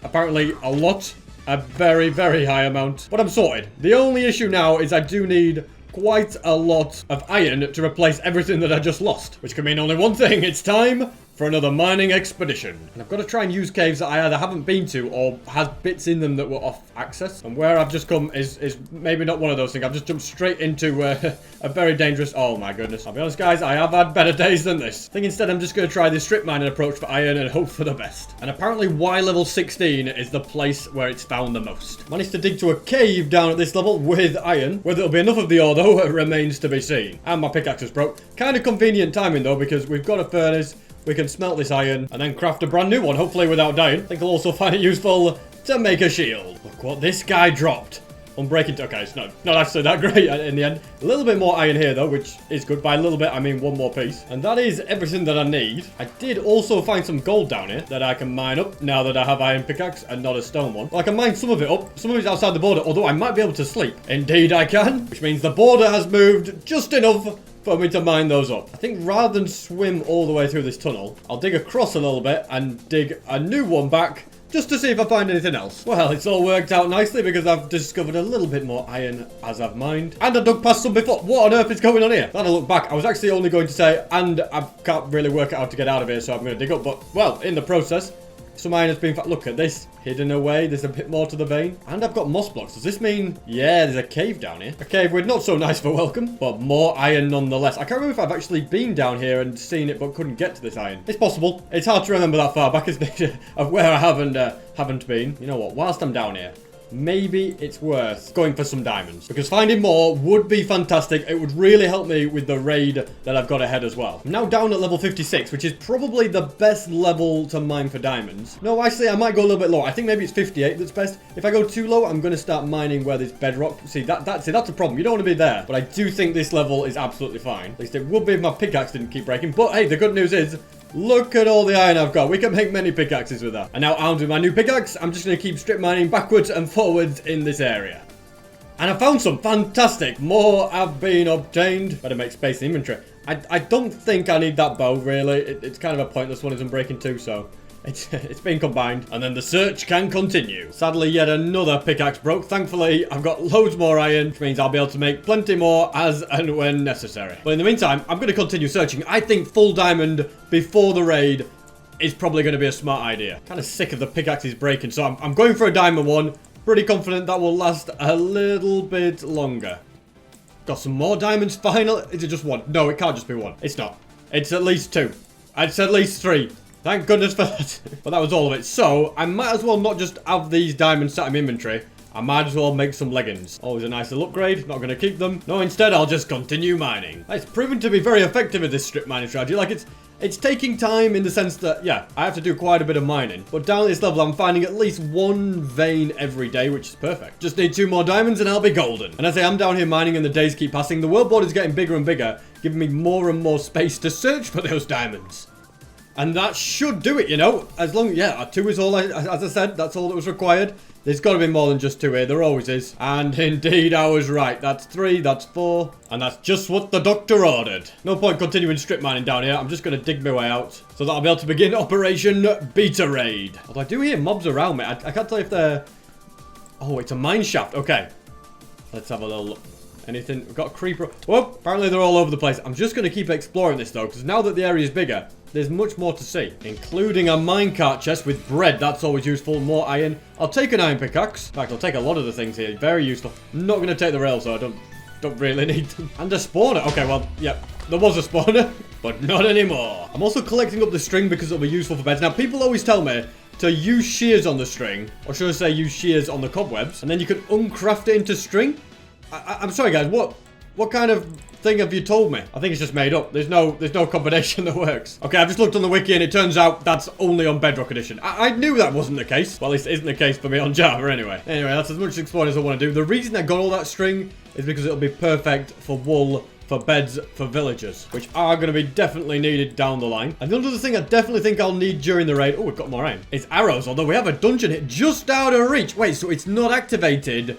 Apparently a lot. A very, very high amount. But I'm sorted. The only issue now is I do need quite a lot of iron to replace everything that I just lost. Which can mean only one thing. It's time for another mining expedition. And I've got to try and use caves that I either haven't been to or has bits in them that were off access. And where I've just come is maybe not one of those things. I've just jumped straight into a very dangerous... Oh my goodness. I'll be honest, guys, I have had better days than this. I think instead I'm just going to try this strip mining approach for iron and hope for the best. And apparently Y level 16 is the place where it's found the most. Managed to dig to a cave down at this level with iron. Whether it'll be enough of the ore though, remains to be seen. And my pickaxe is broke. Kind of convenient timing though, because we've got a furnace. We can smelt this iron and then craft a brand new one, hopefully without dying. I think I'll also find it useful to make a shield. Look what this guy dropped. Unbreaking. Okay, it's not actually that great in the end. A little bit more iron here, though, which is good. By a little bit, I mean one more piece. And that is everything that I need. I did also find some gold down here that I can mine up now that I have iron pickaxe and not a stone one. Well, I can mine some of it up. Some of it's outside the border, although I might be able to sleep. Indeed, I can. Which means the border has moved just enough for me to mine those up. I think rather than swim all the way through this tunnel, I'll dig across a little bit and dig a new one back just to see if I find anything else. Well, it's all worked out nicely because I've discovered a little bit more iron as I've mined. And I dug past some before. What on earth is going on here? Then I look back. I was actually only going to say, and I can't really work out how to get out of here, so I'm going to dig up. But, well, in the process, some iron has been... Look at this. Hidden away. There's a bit more to the vein. And I've got moss blocks. Does this mean... Yeah, there's a cave down here. A cave with not so nice for welcome, but more iron nonetheless. I can't remember if I've actually been down here and seen it, but couldn't get to this iron. It's possible. It's hard to remember that far back, isn't it? Of where I haven't been. You know what? Whilst I'm down here, maybe it's worth going for some diamonds, because finding more would be fantastic. It would really help me with the raid that I've got ahead as well. I'm now down at level 56, which is probably the best level to mine for diamonds. No, actually, I might go a little bit lower. I think maybe it's 58 that's best. If I go too low, I'm going to start mining where there's bedrock. See, that's a problem. You don't want to be there. But I do think this level is absolutely fine. At least it would be if my pickaxe didn't keep breaking. But hey, the good news is, look at all the iron I've got. We can make many pickaxes with that. And now armed with my new pickaxe, I'm just going to keep strip mining backwards and forwards in this area. And I found some. Fantastic. More have been obtained. Better make space in inventory. I don't think I need that bow, really. It's kind of a pointless one. It's unbreaking too, so... It's been combined. And then the search can continue. Sadly, yet another pickaxe broke. Thankfully, I've got loads more iron, which means I'll be able to make plenty more as and when necessary. But in the meantime, I'm going to continue searching. I think full diamond before the raid is probably going to be a smart idea. Kind of sick of the pickaxes breaking, so I'm going for a diamond one. Pretty confident that will last a little bit longer. Got some more diamonds finally. Is it just one? No, it can't just be one. It's not. It's at least two. It's at least three. Thank goodness for that. But that was all of it. So, I might as well not just have these diamonds sat in my inventory. I might as well make some leggings. Always a nice little upgrade. Not going to keep them. No, instead, I'll just continue mining. It's proven to be very effective at this strip mining strategy. Like, it's taking time in the sense that, yeah, I have to do quite a bit of mining. But down at this level, I'm finding at least one vein every day, which is perfect. Just need 2 more diamonds and I'll be golden. And as I am down here mining and the days keep passing, the world border is getting bigger and bigger, giving me more and more space to search for those diamonds. And that should do it, you know. As long, yeah, 2 is all, as I said, that's all that was required. There's got to be more than just 2 here. There always is. And indeed, I was right. That's 3, that's 4. And that's just what the doctor ordered. No point continuing strip mining down here. I'm just going to dig my way out so that I'll be able to begin Operation Beta Raid. Although I do hear mobs around me. I can't tell if they're... Oh, it's a mine shaft. Okay. Let's have a little look. Anything? We've got a creeper. Oh, apparently they're all over the place. I'm just going to keep exploring this, though, because now that the area is bigger, there's much more to see, including a minecart chest with bread. That's always useful. More iron. I'll take an iron pickaxe. In fact, I'll take a lot of the things here. Very useful. I'm not going to take the rails, though. I don't really need them. And a spawner. Okay, well, yeah, there was a spawner, but not anymore. I'm also collecting up the string because it'll be useful for beds. Now, people always tell me to use shears on the string, or should I say use shears on the cobwebs, and then you can uncraft it into string. I'm sorry, guys. What kind of thing have you told me? I think it's just made up. There's no combination that works. Okay, I've just looked on the wiki and it turns out that's only on Bedrock Edition. I knew that wasn't the case. Well, at least it isn't the case for me on Java anyway. Anyway, that's as much exploring as I want to do. The reason I got all that string is because it'll be perfect for wool, for beds, for villagers, which are going to be definitely needed down the line. And another thing I definitely think I'll need during the raid, oh, we've got more iron, is arrows, although we have a dungeon hit just out of reach. Wait, so it's not activated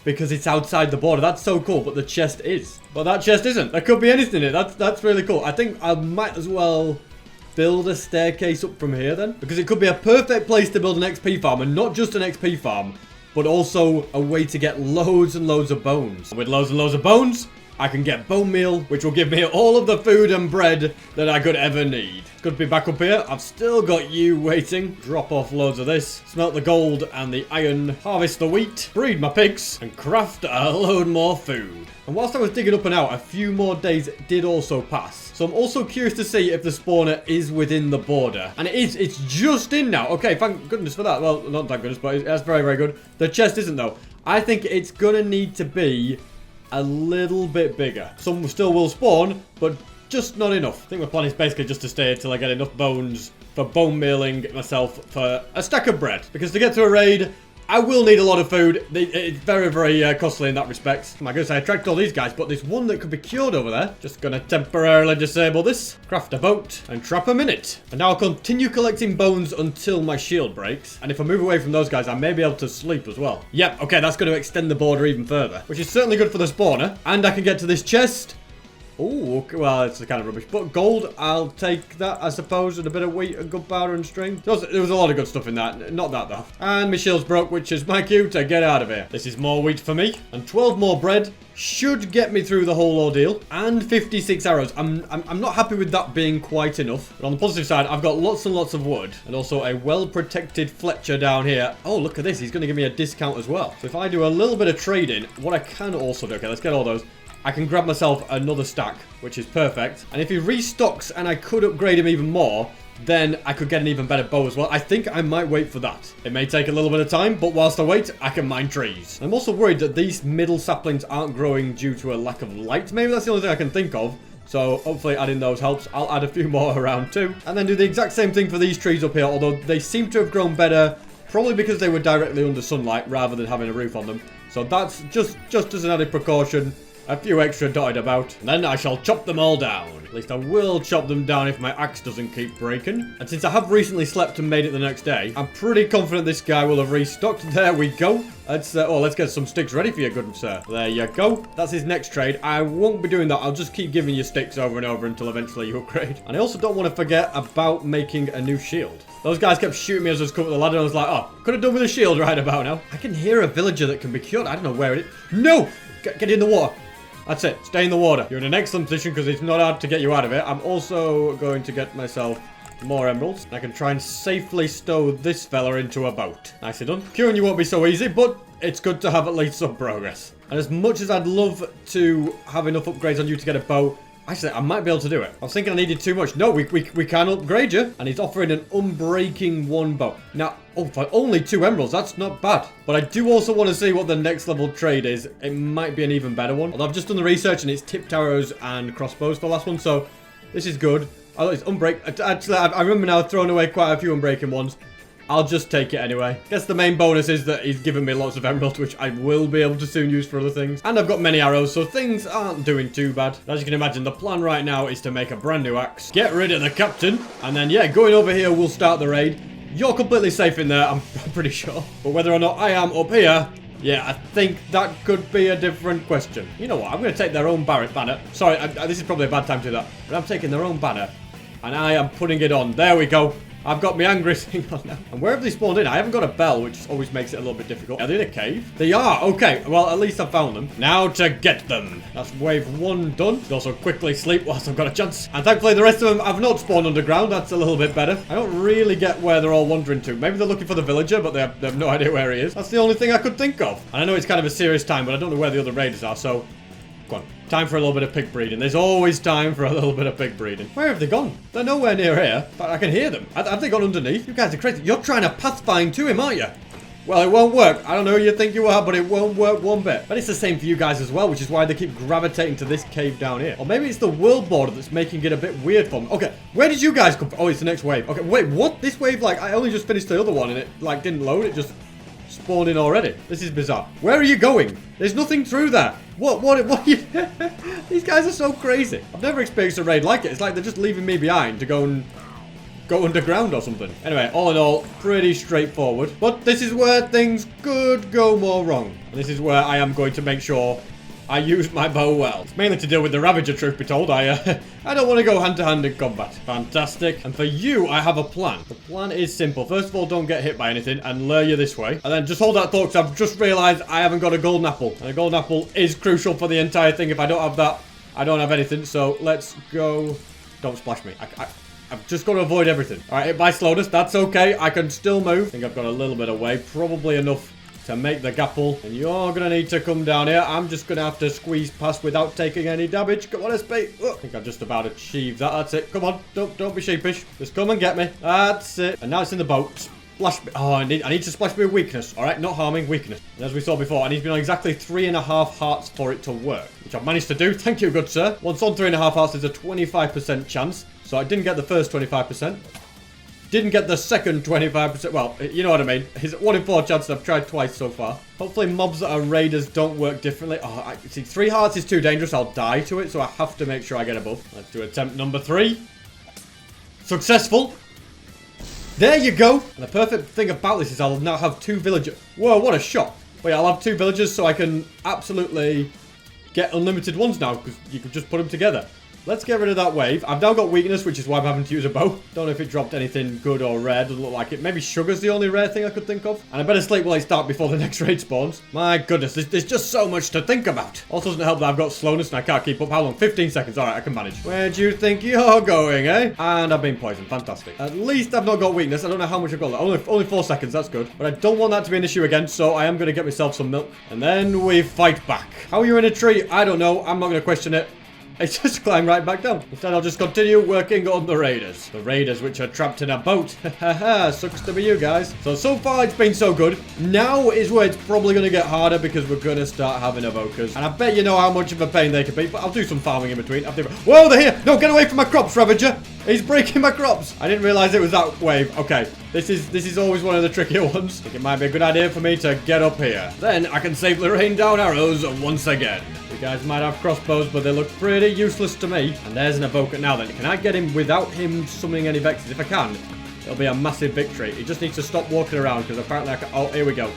because it's outside the border. That's so cool, but the chest is. But that chest isn't. There could be anything in it. That's really cool. I think I might as well build a staircase up from here then, because it could be a perfect place to build an XP farm, and not just an XP farm, but also a way to get loads and loads of bones. With loads and loads of bones, I can get bone meal, which will give me all of the food and bread that I could ever need. Good to be back up here. I've still got you waiting. Drop off loads of this. Smelt the gold and the iron. Harvest the wheat. Breed my pigs. And craft a load more food. And whilst I was digging up and out, a few more days did also pass. So I'm also curious to see if the spawner is within the border. And it is. It's just in now. Okay, thank goodness for that. Well, not thank goodness, but that's very, very good. The chest isn't, though. I think it's going to need to be a little bit bigger. Some still will spawn, but just not enough. I think my plan is basically just to stay here till I get enough bones for bone mealing myself for a stack of bread. Because to get to a raid, I will need a lot of food. It's very, very costly in that respect. My goodness, I attract all these guys, but there's one that could be cured over there. Just gonna temporarily disable this, craft a boat, and trap them in it. And now I'll continue collecting bones until my shield breaks. And if I move away from those guys, I may be able to sleep as well. Yep, okay, that's going to extend the border even further, which is certainly good for the spawner. And I can get to this chest. Oh, okay, well, it's kind of rubbish. But gold, I'll take that, I suppose, and a bit of wheat and gunpowder and string. There was a lot of good stuff in that. Not that, though. And my shield's broke, which is my cue to get out of here. This is more wheat for me. And 12 more bread should get me through the whole ordeal. And 56 arrows. I'm not happy with that being quite enough. But on the positive side, I've got lots and lots of wood. And also a well-protected Fletcher down here. Oh, look at this. He's going to give me a discount as well. So if I do a little bit of trading, what I can also do... Okay, let's get all those. I can grab myself another stack, which is perfect. And if he restocks and I could upgrade him even more, then I could get an even better bow as well. I think I might wait for that. It may take a little bit of time, but whilst I wait, I can mine trees. I'm also worried that these middle saplings aren't growing due to a lack of light. Maybe that's the only thing I can think of. So hopefully adding those helps. I'll add a few more around too. And then do the exact same thing for these trees up here, although they seem to have grown better, probably because they were directly under sunlight rather than having a roof on them. So that's just as an added precaution. A few extra dotted about, and then I shall chop them all down. At least I will chop them down if my axe doesn't keep breaking. And since I have recently slept and made it the next day, I'm pretty confident this guy will have restocked. There we go. Let's get some sticks ready for you, good sir. There you go. That's his next trade. I won't be doing that. I'll just keep giving you sticks over and over until eventually you upgrade. And I also don't want to forget about making a new shield. Those guys kept shooting me as I was coming up the ladder, and I was like, oh, could have done with a shield right about now. I can hear a villager that can be cured. I don't know where it is. No! Get in the water. That's it. Stay in the water. You're in an excellent position because it's not hard to get you out of it. I'm also going to get myself more emeralds. I can try and safely stow this fella into a boat. Nicely done. Curing you won't be so easy, but it's good to have at least some progress. And as much as I'd love to have enough upgrades on you to get a bow, actually, I might be able to do it. I was thinking I needed too much. No, we can upgrade you. And he's offering an unbreaking 1 bow. Now, oh, for only 2 emeralds, that's not bad. But I do also want to see what the next level trade is. It might be an even better one. Although I've just done the research and it's tipped arrows and crossbows for the last one. So this is good. Oh, it's unbreak. Actually, I remember now throwing away quite a few unbreaking ones. I'll just take it anyway. Guess the main bonus is that he's given me lots of emeralds, which I will be able to soon use for other things. And I've got many arrows, so things aren't doing too bad. As you can imagine, the plan right now is to make a brand new axe, get rid of the captain, and then, yeah, going over here, we'll start the raid. You're completely safe in there, I'm pretty sure. But whether or not I am up here, yeah, I think that could be a different question. You know what? I'm going to take their own banner. Sorry, this is probably a bad time to do that. But I'm taking their own banner, and I am putting it on. There we go. I've got my angry thing on now. And where have they spawned in? I haven't got a bell, which always makes it a little bit difficult. Are they in a cave? They are. Okay. Well, at least I found them. Now to get them. That's wave 1 done. Should also quickly sleep whilst I've got a chance. And thankfully, the rest of them have not spawned underground. That's a little bit better. I don't really get where they're all wandering to. Maybe they're looking for the villager, but they have no idea where he is. That's the only thing I could think of. And I know it's kind of a serious time, but I don't know where the other raiders are, so... Go on. Time for a little bit of pig breeding. There's always time for a little bit of pig breeding. Where have they gone? They're nowhere near here, but I can hear them. Have they gone underneath? You guys are crazy. You're trying to pathfind to him, aren't you? Well, it won't work. I don't know who you think you are, but it won't work one bit. But it's the same for you guys as well, which is why they keep gravitating to this cave down here. Or maybe it's the world border that's making it a bit weird for them. Okay, where did you guys come from? Oh, it's the next wave. Okay, wait, what? This wave, like, I only just finished the other one and it, like, didn't load. It just spawned in already. This is bizarre. Where are you going? There's nothing through there. What are you... These guys are so crazy. I've never experienced a raid like it. It's like they're just leaving me behind to go underground or something. Anyway, all in all, pretty straightforward. But this is where things could go more wrong. And this is where I am going to make sure I use my bow well. It's mainly to deal with the Ravager, truth be told. I don't want to go hand-to-hand in combat. Fantastic. And for you, I have a plan. The plan is simple. First of all, don't get hit by anything and lure you this way. And then just hold that thought, because I've just realised I haven't got a golden apple. And a golden apple is crucial for the entire thing. If I don't have that, I don't have anything. So let's go. Don't splash me. I've just got to avoid everything. All right, hit by slowness. That's okay. I can still move. I think I've got a little bit away. Probably enough to make the gapple. And you're going to need to come down here. I'm just going to have to squeeze past without taking any damage. Come on, SP. Oh, I think I've just about achieved that. That's it. Come on. Don't be sheepish. Just come and get me. That's it. And now it's in the boat. Splash me. Oh, I need to splash me with weakness. All right, not harming, weakness. And as we saw before, I need to be on exactly 3.5 hearts for it to work, which I've managed to do. Thank you, good sir. Once on 3.5 hearts, there's a 25% chance. So I didn't get the first 25%. didn't get the second 25%. Well, you know what I mean. It's 1 in 4 chance. I've tried twice so far. Hopefully mobs that are raiders don't work differently. Oh, see, 3 hearts is too dangerous. I'll die to it, so I have to make sure I get above. Let's do attempt number 3. Successful. There you go. And the perfect thing about this is I'll now have 2 villagers. Whoa, what a shot. Wait, I'll have 2 villagers so I can absolutely get unlimited ones now, because you can just put them together. Let's get rid of that wave. I've now got weakness, which is why I'm having to use a bow. Don't know if it dropped anything good or rare. Doesn't look like it. Maybe sugar's the only rare thing I could think of. And I better sleep while I start before the next raid spawns. My goodness, there's just so much to think about. Also doesn't help that I've got slowness and I can't keep up. How long? 15 seconds. Alright, I can manage. Where do you think you're going, eh? And I've been poisoned. Fantastic. At least I've not got weakness. I don't know how much I've got left. Only 4 seconds. That's good. But I don't want that to be an issue again, so I am going to get myself some milk. And then we fight back. How are you in a tree? I don't know. I'm not going to question it. It's just climb right back down. Instead, I'll just continue working on the raiders. The raiders which are trapped in a boat. Haha, sucks to be you guys. So far it's been so good. Now is where it's probably going to get harder because we're going to start having evokers. And I bet you know how much of a pain they can be, but I'll do some farming in between. Whoa, they're here! No, get away from my crops, Ravager! He's breaking my crops! I didn't realize it was that wave. Okay, this is always one of the trickier ones. I think it might be a good idea for me to get up here. Then I can safely rain down arrows once again. You guys might have crossbows, but they look pretty useless to me. And there's an evoker now then. Can I get him without him summoning any vexes? If I can, it'll be a massive victory. He just needs to stop walking around because apparently I can... Oh, here we go.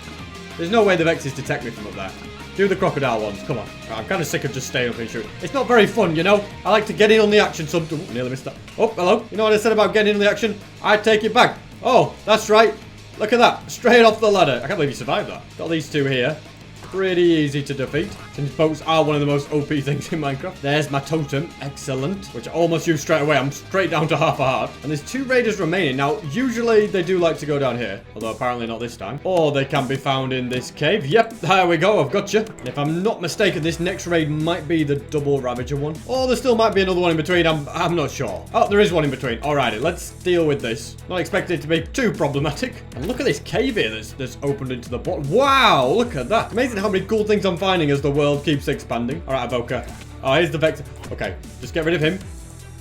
There's no way the vexes detect me from up there. Do the crocodile ones. Come on. I'm kind of sick of just staying up and shooting. It's not very fun, you know? I like to get in on the action. So... Ooh, nearly missed that. Oh, hello. You know what I said about getting in on the action? I take it back. Oh, that's right. Look at that. Straight off the ladder. I can't believe you survived that. Got these 2 here. Pretty easy to defeat, since boats are one of the most OP things in Minecraft. There's my totem. Excellent. Which I almost used straight away. I'm straight down to half a heart. And there's 2 raiders remaining. Now, usually they do like to go down here. Although apparently not this time. Or they can be found in this cave. Yep, there we go. I've got you. And if I'm not mistaken, this next raid might be the double Ravager one. Or there still might be another one in between. I'm not sure. Oh, there is one in between. Alrighty, let's deal with this. Not expecting it to be too problematic. And look at this cave here that's opened into the bottom. Wow, look at that. Amazing how many cool things I'm finding as the world keeps expanding. Alright, evoker. Oh, here's the Vex. Okay, just get rid of him.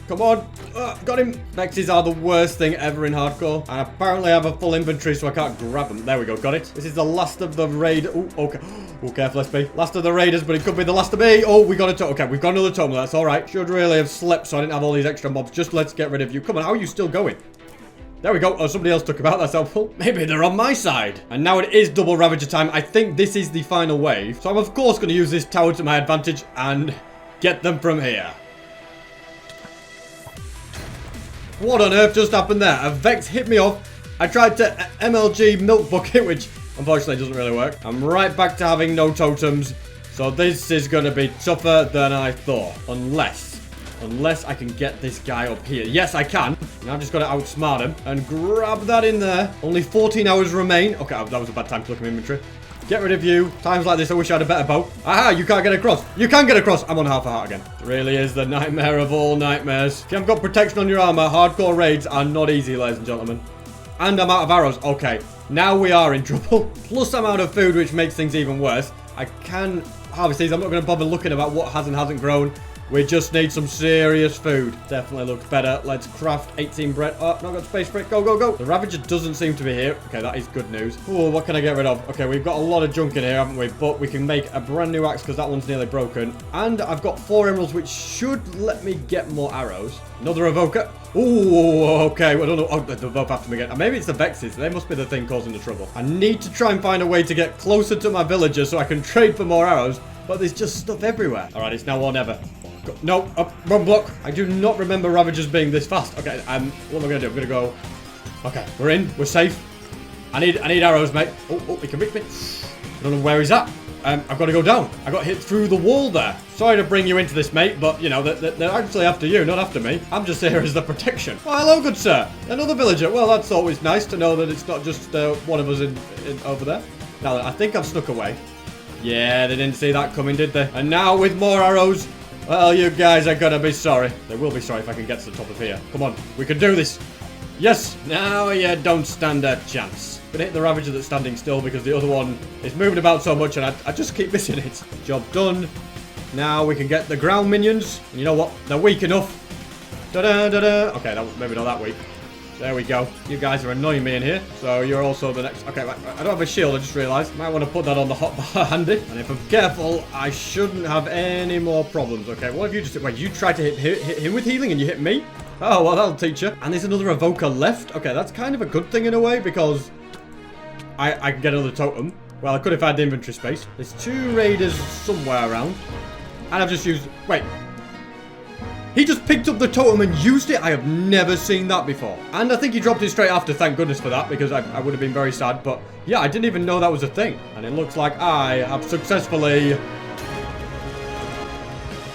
Come on. Got him. Vexes are the worst thing ever in hardcore. And apparently I have a full inventory, so I can't grab them. There we go. Got it. This is the last of the raid. Oh, okay. Oh, careful, SP. Last of the raiders, but it could be the last of me. Oh, we got a totem. Okay, we've got another totem. That's alright. Should really have slept so I didn't have all these extra mobs. Just let's get rid of you. Come on, how are you still going? There we go. Oh, somebody else took him out. That's helpful. Maybe they're on my side. And now it is double Ravager time. I think this is the final wave. So I'm, of course, going to use this tower to my advantage and get them from here. What on earth just happened there? A Vex hit me off. I tried to MLG Milk Bucket, which unfortunately doesn't really work. I'm right back to having no totems. So this is going to be tougher than I thought. Unless I can get this guy up here. Yes, I can. Now I've just got to outsmart him and grab that in there. Only 14 hours remain. Okay, that was a bad time to look at my inventory. Get rid of you. Times like this, I wish I had a better bow. Aha, you can't get across. You can get across. I'm on half a heart again. It really is the nightmare of all nightmares. If you haven't got protection on your armor, hardcore raids are not easy, ladies and gentlemen. And I'm out of arrows. Okay, now we are in trouble. Plus I'm out of food, which makes things even worse. I can harvest these. I'm not going to bother looking about what has and hasn't grown. We just need some serious food. Definitely looks better. Let's craft 18 bread. Oh, not got space for it. Go, go, go. The Ravager doesn't seem to be here. Okay, that is good news. Oh, what can I get rid of? Okay, we've got a lot of junk in here, haven't we? But we can make a brand new axe because that one's nearly broken. And I've got 4 emeralds, which should let me get more arrows. Another evoker. Oh, okay. I don't know. Oh, they're both after me again. Maybe it's the Vexes. They must be the thing causing the trouble. I need to try and find a way to get closer to my villagers so I can trade for more arrows. But there's just stuff everywhere. All right, it's now or never. No, up, wrong block. I do not remember Ravagers being this fast. Okay, what am I gonna do? I'm gonna go. Okay, we're in. We're safe. I need arrows, mate. Oh, he can reach me. I don't know where he's at. I've got to go down. I got hit through the wall there. Sorry to bring you into this, mate, but you know they're actually after you, not after me. I'm just here as the protection. Oh, hello, good sir. Another villager. Well, that's always nice to know that it's not just one of us in over there. Now, I think I've snuck away. Yeah, they didn't see that coming, did they? And now with more arrows. Well, you guys are gonna be sorry. They will be sorry if I can get to the top of here. Come on, we can do this. Yes, now you don't stand a chance. Gonna hit the Ravager that's standing still because the other one is moving about so much and I just keep missing it. Job done. Now we can get the ground minions. And you know what? They're weak enough. Da-da-da-da. Okay, that was maybe not that weak. There we go. You guys are annoying me in here. So you're also the next. Okay, right. I don't have a shield. I just realized. Might want to put that on the hotbar handy. And if I'm careful, I shouldn't have any more problems. Okay, what have you just... Wait, you tried to hit him with healing and you hit me? Oh, well, that'll teach you. And there's another evoker left. Okay, that's kind of a good thing in a way because I can get another totem. Well, I could have had the inventory space. There's 2 raiders somewhere around. And I've just used... Wait. He just picked up the totem and used it. I have never seen that before. And I think he dropped it straight after. Thank goodness for that, because I would have been very sad. But yeah, I didn't even know that was a thing. And it looks like I have successfully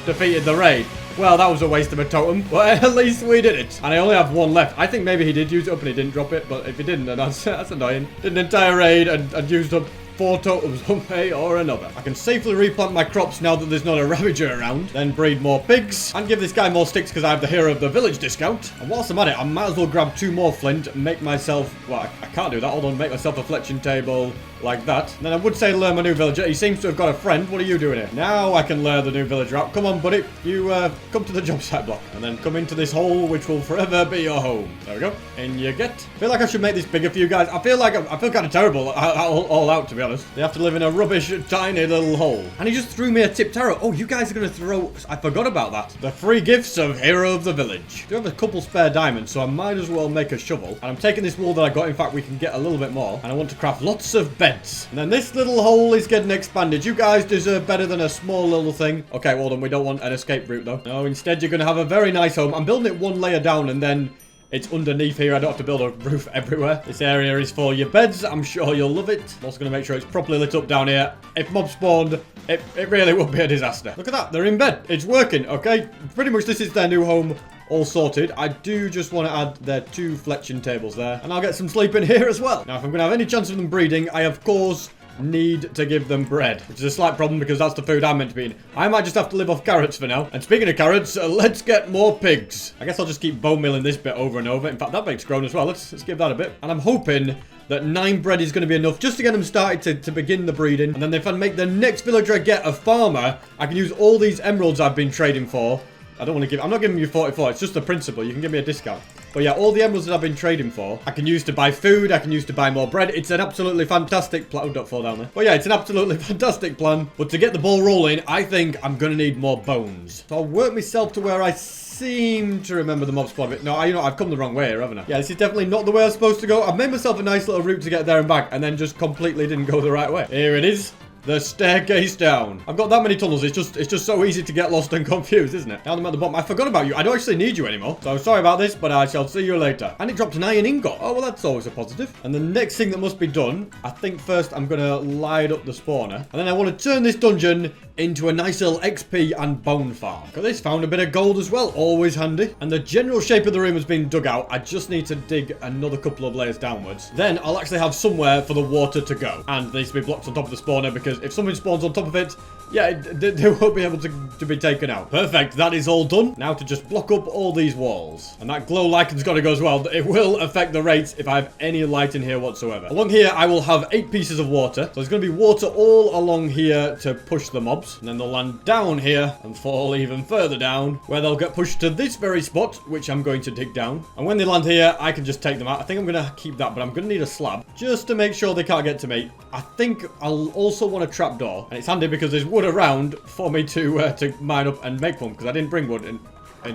defeated the raid. Well, that was a waste of a totem, but at least we did it. And I only have 1 left. I think maybe he did use it up and he didn't drop it, but if he didn't, then that's annoying. Did an entire raid and used up 4 totems one way or another. I can safely replant my crops now that there's not a ravager around. Then breed more pigs and give this guy more sticks because I have the hero of the village discount. And whilst I'm at it, I might as well grab 2 more flint and make myself... Well, I can't do that. Hold on, make myself a fletching table like that. And then I would say lure my new villager. He seems to have got a friend. What are you doing here? Now I can lure the new villager out. Come on, buddy. You come to the job site block. And then come into this hole, which will forever be your home. There we go. In you get. I feel like I should make this bigger for you guys. I feel kind of terrible all out, to be honest. They have to live in a rubbish, tiny little hole. And he just threw me a tipped arrow. Oh, you guys are going to throw... I forgot about that. The free gifts of Hero of the Village. I do have a couple spare diamonds, so I might as well make a shovel. And I'm taking this wool that I got. In fact, we can get a little bit more. And I want to craft lots of beds. And then this little hole is getting expanded. You guys deserve better than a small little thing. Okay, well then, we don't want an escape route, though. No, instead, you're going to have a very nice home. I'm building it 1 layer down, and then... It's underneath here. I don't have to build a roof everywhere. This area is for your beds. I'm sure you'll love it. I'm also going to make sure it's properly lit up down here. If mobs spawned, it really would be a disaster. Look at that. They're in bed. It's working, okay? Pretty much this is their new home. All sorted. I do just want to add their 2 fletching tables there. And I'll get some sleep in here as well. Now, if I'm going to have any chance of them breeding, I, of course... need to give them bread, which is a slight problem because that's the food I'm meant to be eating. I might just have to live off carrots for now. And speaking of carrots, let's get more pigs. I guess I'll just keep bone milling this bit over and over. In fact, that bit's grown as well. Let's give that a bit. And I'm hoping that 9 bread is going to be enough just to get them started to begin the breeding. And then if I make the next villager get a farmer, I can use all these emeralds I've been trading for. I don't want to give... I'm not giving you 44. It's just the principle. You can give me a discount. But yeah, all the emeralds that I've been trading for, I can use to buy food. I can use to buy more bread. It's an absolutely fantastic plan. Oh, don't fall down there. But yeah, it's an absolutely fantastic plan. But to get the ball rolling, I think I'm going to need more bones. So I'll work myself to where I seem to remember the mob spawn bit. No, you know, I've come the wrong way here, haven't I? Yeah, this is definitely not the way I was supposed to go. I've made myself a nice little route to get there and back, and then just completely didn't go the right way. Here it is. The staircase down. I've got that many tunnels. It's just so easy to get lost and confused, isn't it? Now I'm at the bottom. I forgot about you. I don't actually need you anymore. So sorry about this, but I shall see you later. And it dropped an iron ingot. Oh, well, that's always a positive. And the next thing that must be done, I think first I'm going to light up the spawner. And then I want to turn this dungeon into a nice little XP and bone farm. Got this, found a bit of gold as well. Always handy. And the general shape of the room has been dug out. I just need to dig another couple of layers downwards. Then I'll actually have somewhere for the water to go. And there needs to be blocks on top of the spawner because if something spawns on top of it, yeah, they won't be able to be taken out. Perfect. That is all done. Now to just block up all these walls. And that glow liken's got to go as well. It will affect the rates if I have any light in here whatsoever. Along here, I will have 8 pieces of water. So there's going to be water all along here to push the mobs. And then they'll land down here and fall even further down, where they'll get pushed to this very spot, which I'm going to dig down. And when they land here, I can just take them out. I think I'm going to keep that, but I'm going to need a slab just to make sure they can't get to me. I think I'll also want a trapdoor. And it's handy because there's wood around for me to mine up and make one, because I didn't bring wood in.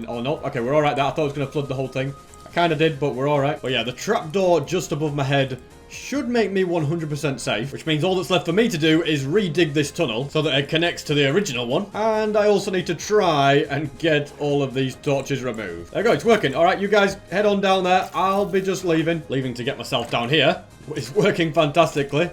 Oh no, okay, we're all right there. I thought it was going to flood the whole thing. I kind of did, but we're all right. But yeah, the trapdoor just above my head should make me 100% safe, which means all that's left for me to do is redig this tunnel so that it connects to the original one. And I also need to try and get all of these torches removed. There we go, it's working. All right, you guys head on down there. I'll be just leaving to get myself down here. It's working fantastically.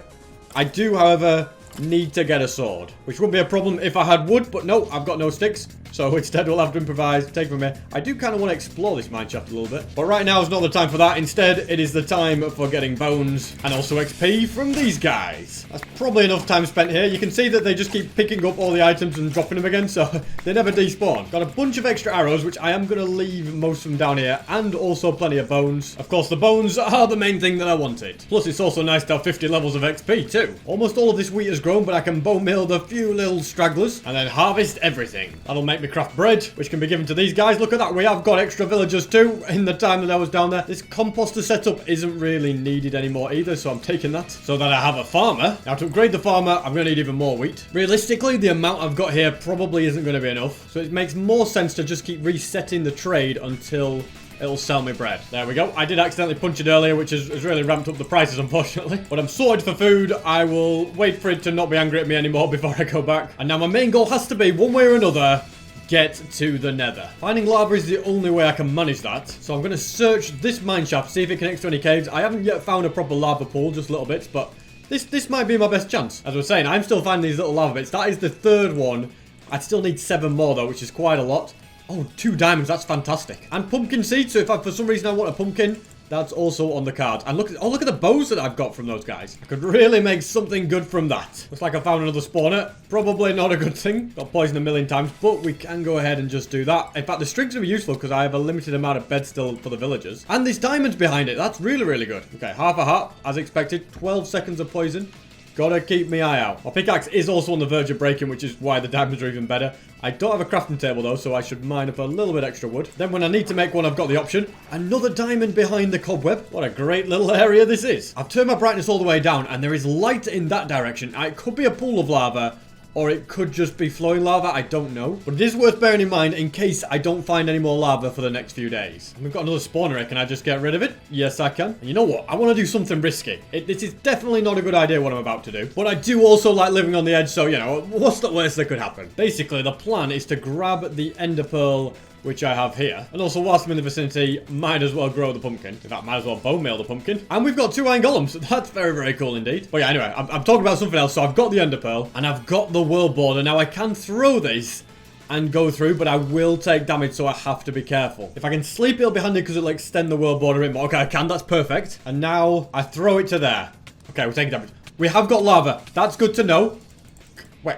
I do, however, need to get a sword, which wouldn't be a problem if I had wood, but no, I've got no sticks. So instead we'll have to improvise, take from here. I do kind of want to explore this mineshaft a little bit, but right now is not the time for that. Instead, it is the time for getting bones and also XP from these guys. That's probably enough time spent here. You can see that they just keep picking up all the items and dropping them again, so they never despawn. Got a bunch of extra arrows, which I am going to leave most of them down here, and also plenty of bones. Of course, the bones are the main thing that I wanted. Plus, it's also nice to have 50 levels of XP too. Almost all of this wheat has grown, but I can bone mill the few little stragglers and then harvest everything. That'll make me me craft bread, which can be given to these guys. Look at that. We have got extra villagers too in the time that I was down there. This composter setup isn't really needed anymore either, so I'm taking that so that I have a farmer. Now, to upgrade the farmer, I'm going to need even more wheat. Realistically, the amount I've got here probably isn't going to be enough, so it makes more sense to just keep resetting the trade until it'll sell me bread. There we go. I did accidentally punch it earlier, which has really ramped up the prices, unfortunately. But I'm sorted for food. I will wait for it to not be angry at me anymore before I go back. And now my main goal has to be, one way or another, get to the nether. Finding lava is the only way I can manage that. So I'm going to search this mine shaft, see if it connects to any caves. I haven't yet found a proper lava pool, just little bits, but this might be my best chance. As I was saying, I'm still finding these little lava bits. That is the third one. I'd still need 7 more though, which is quite a lot. Oh, 2 diamonds, that's fantastic. And pumpkin seeds, so if for some reason I want a pumpkin, that's also on the card. And look at the bows that I've got from those guys. I could really make something good from that. Looks like I found another spawner. Probably not a good thing. Got poisoned a million times, but we can go ahead and just do that. In fact, the string's gonna be useful because I have a limited amount of bed still for the villagers. And there's diamonds behind it. That's really, really good. Okay, half a heart, as expected. 12 seconds of poison. Gotta keep my eye out. My pickaxe is also on the verge of breaking, which is why the diamonds are even better. I don't have a crafting table though, so I should mine up a little bit extra wood. Then when I need to make one, I've got the option. Another diamond behind the cobweb. What a great little area this is. I've turned my brightness all the way down, and there is light in that direction. It could be a pool of lava, or it could just be flowing lava, I don't know. But it is worth bearing in mind in case I don't find any more lava for the next few days. And we've got another spawner here. Can I just get rid of it? Yes, I can. And you know what? I want to do something risky. This is definitely not a good idea what I'm about to do. But I do also like living on the edge, so, you know, what's the worst that could happen? Basically, the plan is to grab the ender pearl, which I have here. And also, whilst I'm in the vicinity, might as well grow the pumpkin. In fact, might as well bone meal the pumpkin. And we've got 2 iron golems. That's very, very cool indeed. But yeah, anyway, I'm talking about something else. So I've got the ender pearl, and I've got the world border. Now, I can throw this and go through, but I will take damage, so I have to be careful. If I can sleep, it'll be handy because it'll extend the world border in. But okay, I can. That's perfect. And now I throw it to there. Okay, we're taking damage. We have got lava. That's good to know. Wait.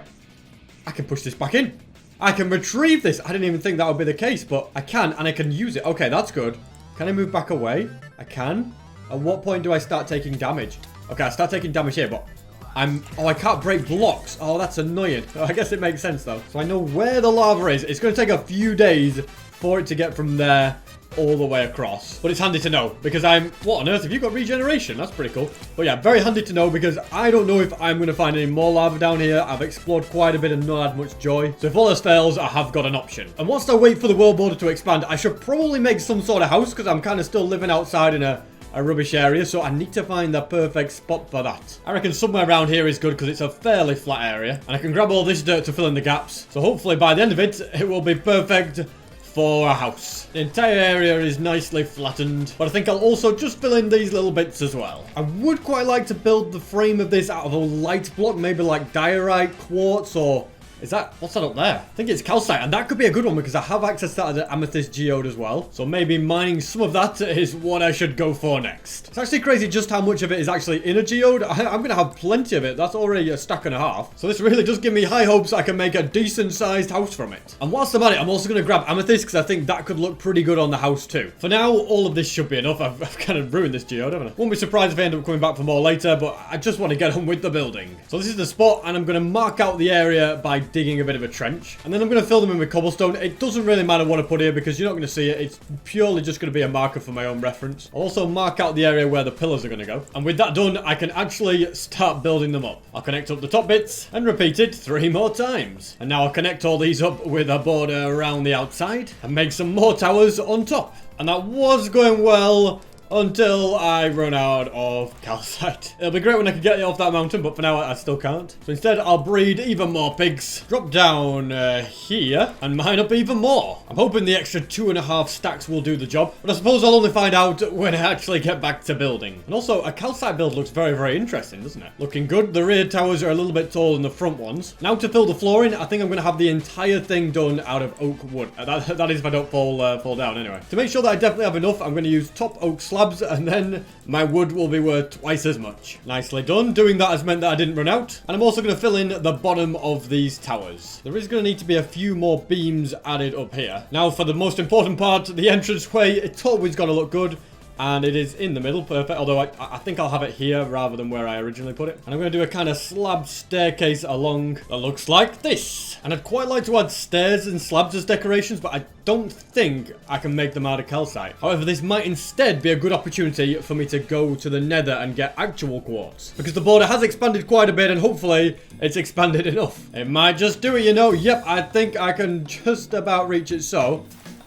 I can push this back in. I can retrieve this. I didn't even think that would be the case, but I can, and I can use it. Okay, that's good. Can I move back away? I can. At what point do I start taking damage? Okay, I start taking damage here, but oh, I can't break blocks. Oh, that's annoying. I guess it makes sense, though. So I know where the lava is. It's going to take a few days for it to get from there all the way across. But it's handy to know because what on earth have you got regeneration? That's pretty cool. But yeah, very handy to know because I don't know if I'm going to find any more lava down here. I've explored quite a bit and not had much joy. So if all this fails, I have got an option. And whilst I wait for the world border to expand, I should probably make some sort of house because I'm kind of still living outside in a rubbish area, so I need to find the perfect spot for that. I reckon somewhere around here is good because it's a fairly flat area and I can grab all this dirt to fill in the gaps. So hopefully by the end of it, it will be perfect for a house. The entire area is nicely flattened, but I think I'll also just fill in these little bits as well. I would quite like to build the frame of this out of a light block, maybe like diorite, quartz, or what's that up there? I think it's calcite, and that could be a good one because I have access to that as an amethyst geode as well. So maybe mining some of that is what I should go for next. It's actually crazy just how much of it is actually in a geode. I'm going to have plenty of it. That's already a stack and a half. So this really does give me high hopes I can make a decent sized house from it. And whilst I'm at it, I'm also going to grab amethyst because I think that could look pretty good on the house too. For now, all of this should be enough. I've kind of ruined this geode, haven't I? Won't be surprised if I end up coming back for more later, but I just want to get on with the building. So this is the spot, and I'm going to mark out the area by digging a bit of a trench, and then I'm going to fill them in with cobblestone. It doesn't really matter what I put here because you're not going to see it. It's purely just going to be a marker for my own reference. I'll also mark out the area where the pillars are going to go, and with that done, I can actually start building them up. I'll connect up the top bits and repeat it 3 more times, and now I'll connect all these up with a border around the outside and make some more towers on top. And that was going well until I run out of calcite. It'll be great when I can get it off that mountain, but for now I still can't. So instead I'll breed even more pigs, drop down here, and mine up even more. I'm hoping the extra 2.5 stacks will do the job, but I suppose I'll only find out when I actually get back to building. And also, a calcite build looks very, very interesting, doesn't it? Looking good. The rear towers are a little bit taller than the front ones. Now to fill the flooring, I think I'm going to have the entire thing done out of oak wood. That is if I don't fall down anyway. To make sure that I definitely have enough, I'm going to use top oak slabs, and then my wood will be worth twice as much. Nicely done. Doing that has meant that I didn't run out. And I'm also going to fill in the bottom of these towers. There is going to need to be a few more beams added up here. Now for the most important part, the entranceway. It's always got to look good. And it is in the middle, perfect. Although I think I'll have it here rather than where I originally put it. And I'm going to do a kind of slab staircase along that looks like this. And I'd quite like to add stairs and slabs as decorations, but I don't think I can make them out of calcite. However, this might instead be a good opportunity for me to go to the nether and get actual quartz. Because the border has expanded quite a bit and hopefully it's expanded enough. It might just do it, you know. Yep, I think I can just about reach it. So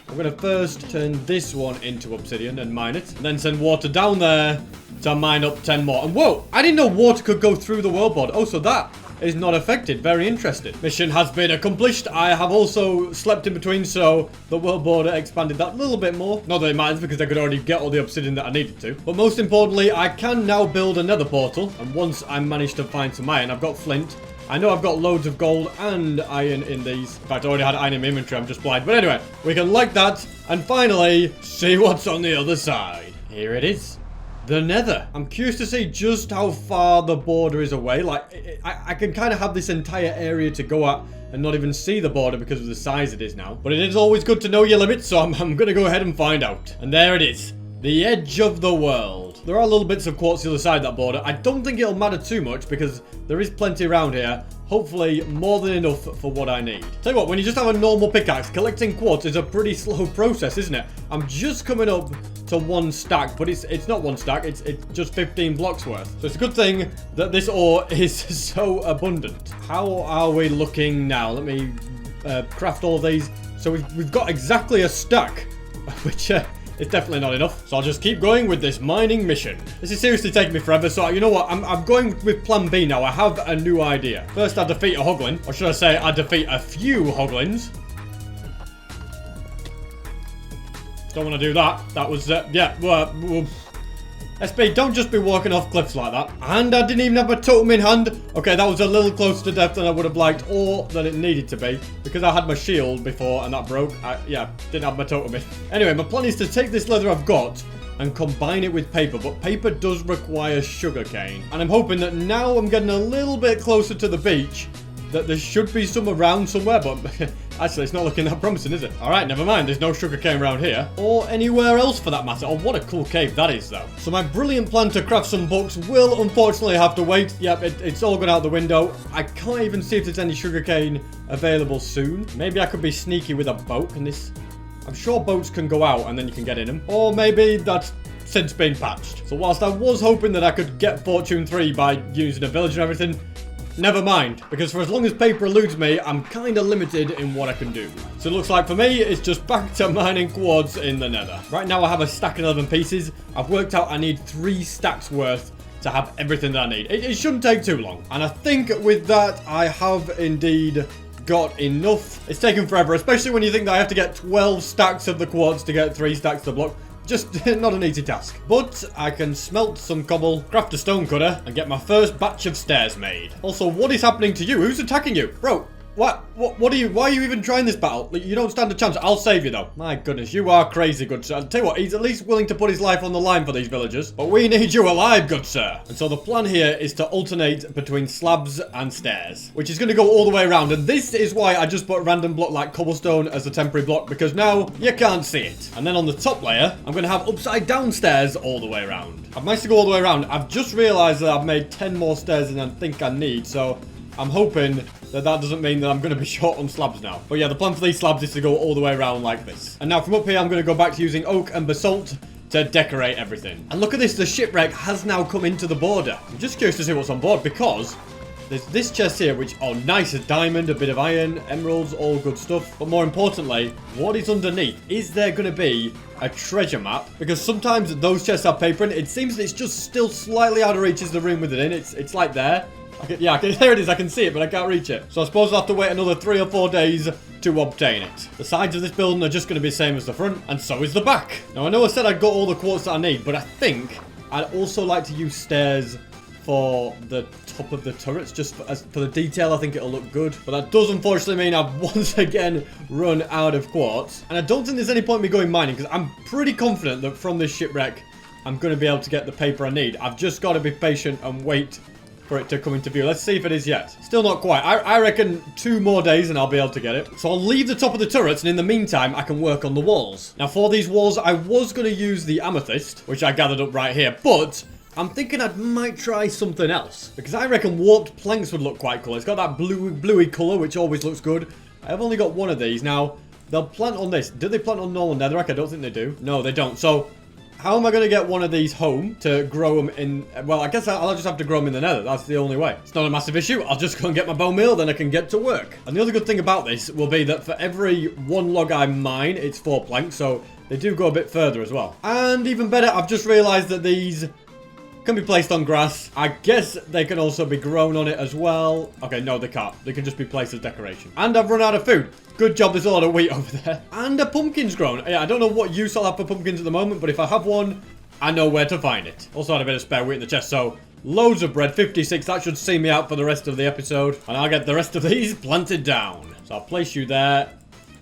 I'm going to first turn this one into obsidian and mine it. And then send water down there to mine up 10 more. And whoa, I didn't know water could go through the world board. Oh, so that is not affected. Very interesting. Mission has been accomplished. I have also slept in between, so the world border expanded that little bit more. Not that it matters because I could already get all the obsidian that I needed to. But most importantly, I can now build another portal. And once I manage to find some iron, I've got flint. I know I've got loads of gold and iron in these. In fact, I already had iron in my inventory. I'm just blind. But anyway, we can like that. And finally, see what's on the other side. Here it is. The nether. I'm curious to see just how far the border is away. Like, I can kind of have this entire area to go at and not even see the border because of the size it is now. But it is always good to know your limits, so I'm going to go ahead and find out. And there it is. The edge of the world. There are little bits of quartz the other side of that border. I don't think it'll matter too much because there is plenty around here. Hopefully more than enough for what I need. Tell you what, when you just have a normal pickaxe, collecting quartz is a pretty slow process, isn't it? I'm just coming up to 1 stack, but it's not 1 stack, it's just 15 blocks worth. So it's a good thing that this ore is so abundant. How are we looking now? Let me craft all these. So we've got exactly a stack, which it's definitely not enough. So I'll just keep going with this mining mission. This is seriously taking me forever. So you know what? I'm going with plan B now. I have a new idea. First, I defeat a hoglin. Or should I say, I defeat a few hoglins. Don't want to do that. That was, yeah. Well, SB, don't just be walking off cliffs like that. And I didn't even have my totem in hand. Okay, that was a little closer to death than I would have liked, or than it needed to be. Because I had my shield before and that broke. Yeah, didn't have my totem in. Anyway, my plan is to take this leather I've got and combine it with paper. But paper does require sugarcane. And I'm hoping that now I'm getting a little bit closer to the beach, that there should be some around somewhere, but actually it's not looking that promising, is it? Alright, never mind, there's no sugarcane around here. Or anywhere else for that matter. Oh, what a cool cave that is, though. So my brilliant plan to craft some books will unfortunately have to wait. Yep, it's all gone out the window. I can't even see if there's any sugarcane available soon. Maybe I could be sneaky with a boat. Can this... I'm sure boats can go out and then you can get in them. Or maybe that's since been patched. So whilst I was hoping that I could get Fortune 3 by using a village and everything, never mind, because for as long as paper eludes me, I'm kind of limited in what I can do. So it looks like for me, it's just back to mining quartz in the nether. Right now I have a stack of 11 pieces. I've worked out I need 3 stacks worth to have everything that I need. It shouldn't take too long. And I think with that, I have indeed got enough. It's taken forever, especially when you think that I have to get 12 stacks of the quartz to get 3 stacks of the block. Just not an easy task. But I can smelt some cobble, craft a stone cutter, and get my first batch of stairs made. Also, what is happening to you? Who's attacking you? Bro, what are you, why are you even trying this battle? You don't stand a chance. I'll save you though. My goodness, you are crazy, good sir. I'll tell you what, he's at least willing to put his life on the line for these villagers. But we need you alive, good sir. And so the plan here is to alternate between slabs and stairs, which is going to go all the way around. And this is why I just put a random block like cobblestone as a temporary block, because now you can't see it. And then on the top layer, I'm going to have upside down stairs all the way around. I've managed to go all the way around. I've just realized that I've made 10 more stairs than I think I need. So I'm hoping that doesn't mean that I'm going to be short on slabs now. But yeah, the plan for these slabs is to go all the way around like this. And now from up here, I'm going to go back to using oak and basalt to decorate everything. And look at this, the shipwreck has now come into the border. I'm just curious to see what's on board because there's this chest here, which, oh, nice, a diamond, a bit of iron, emeralds, all good stuff. But more importantly, what is underneath? Is there going to be a treasure map? Because sometimes those chests have paper in it. It seems that it's just still slightly out of reach is the room with it in. It's like there. There it is. I can see it, but I can't reach it. So I suppose I'll have to wait another 3 or 4 days to obtain it. The sides of this building are just going to be the same as the front, and so is the back. Now, I know I said I got all the quartz that I need, but I think I'd also like to use stairs for the top of the turrets, just for the detail. I think it'll look good. But that does unfortunately mean I've once again run out of quartz. And I don't think there's any point in me going mining, because I'm pretty confident that from this shipwreck, I'm going to be able to get the paper I need. I've just got to be patient and wait for it to come into view. Let's see if it is yet. Still not quite. I reckon 2 more days and I'll be able to get it. So I'll leave the top of the turrets, and in the meantime, I can work on the walls. Now, for these walls, I was going to use the amethyst, which I gathered up right here, but I'm thinking I might try something else, because I reckon warped planks would look quite cool. It's got that bluey colour, which always looks good. I've only got one of these. Now, they'll plant on this. Do they plant on normal netherrack? I don't think they do. No, they don't. So how am I going to get one of these home to grow them in? Well, I guess I'll just have to grow them in the nether. That's the only way. It's not a massive issue. I'll just go and get my bone meal, then I can get to work. And the other good thing about this will be that for every 1 log I mine, it's 4 planks. So they do go a bit further as well. And even better, I've just realized that these can be placed on grass. I guess they can also be grown on it as well. Okay, no, they can't. They can just be placed as decoration. And I've run out of food. Good job, there's a lot of wheat over there. And a pumpkin's grown. Yeah, I don't know what use I'll have for pumpkins at the moment, but if I have one, I know where to find it. Also had a bit of spare wheat in the chest, so loads of bread, 56. That should see me out for the rest of the episode. And I'll get the rest of these planted down. So I'll place you there.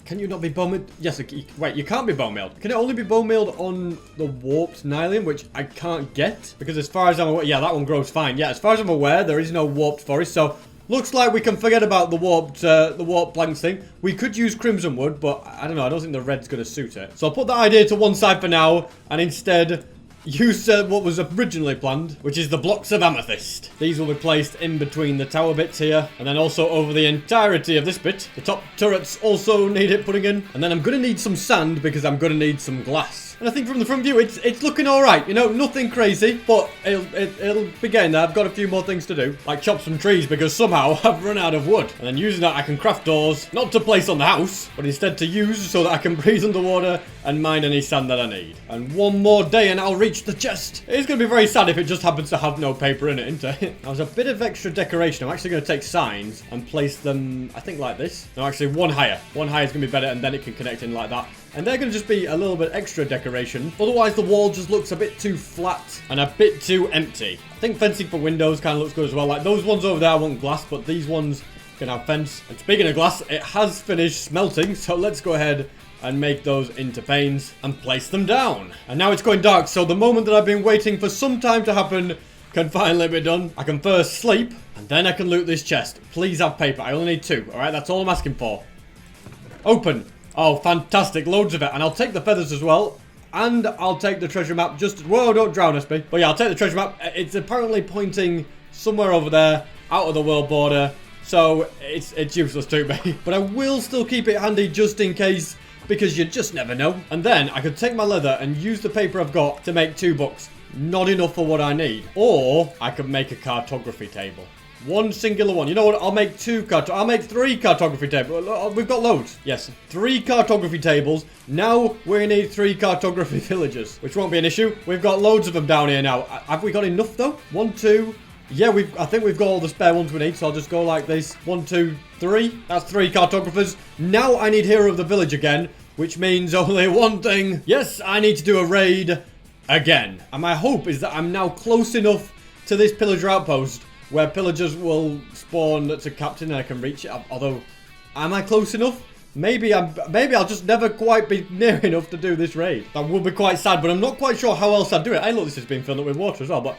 Can you not be bone mealed? Yes, wait, you can't be bone mealed. Can it only be bone mealed on the warped nylium, which I can't get? Because as far as I'm aware, yeah, that one grows fine. Yeah, as far as I'm aware, there is no warped forest, so looks like we can forget about the warped planks thing. We could use crimson wood, but I don't know. I don't think the red's going to suit it. So I'll put that idea to one side for now, and instead use what was originally planned, which is the blocks of amethyst. These will be placed in between the tower bits here, and then also over the entirety of this bit. The top turrets also need it putting in, and then I'm going to need some sand because I'm going to need some glass. And I think from the front view, it's looking all right. You know, nothing crazy, but it'll be getting there. I've got a few more things to do, like chop some trees because somehow I've run out of wood. And then using that, I can craft doors, not to place on the house, but instead to use so that I can breathe underwater and mine any sand that I need. And one more day and I'll reach the chest. It's going to be very sad if it just happens to have no paper in it, isn't it? Now, there's a bit of extra decoration. I'm actually going to take signs and place them, I think, like this. No, actually, one higher. One higher is going to be better, and then it can connect in like that. And they're going to just be a little bit extra decoration. Otherwise, the wall just looks a bit too flat and a bit too empty. I think fencing for windows kind of looks good as well. Like those ones over there, I want glass, but these ones can have fence. And speaking of glass, it has finished smelting. So let's go ahead and make those into panes and place them down. And now it's going dark. So the moment that I've been waiting for some time to happen can finally be done. I can first sleep and then I can loot this chest. Please have paper. I only need 2. All right, that's all I'm asking for. Open. Oh, fantastic. Loads of it. And I'll take the feathers as well. And I'll take the treasure map. Just, whoa, don't drown us, me. But yeah, I'll take the treasure map. It's apparently pointing somewhere over there, out of the world border. So it's useless to me. But I will still keep it handy just in case, because you just never know. And then I could take my leather and use the paper I've got to make 2 books. Not enough for what I need. Or I could make a cartography table. One singular one. You know what? I'll make 3 cartography tables. We've got loads. Yes, 3 cartography tables. Now we need 3 cartography villagers, which won't be an issue. We've got loads of them down here now. Have we got enough though? 1, 2. Yeah, I think we've got all the spare ones we need, so I'll just go like this. 1, 2, 3. That's 3 cartographers. Now I need hero of the village again, which means only one thing. Yes, I need to do a raid again. And my hope is that I'm now close enough to this pillager outpost where pillagers will spawn to captain and I can reach it. Although, am I close enough? Maybe I'll just never quite be near enough to do this raid. That would be quite sad, but I'm not quite sure how else I'd do it. I know this has been filled up with water as well, but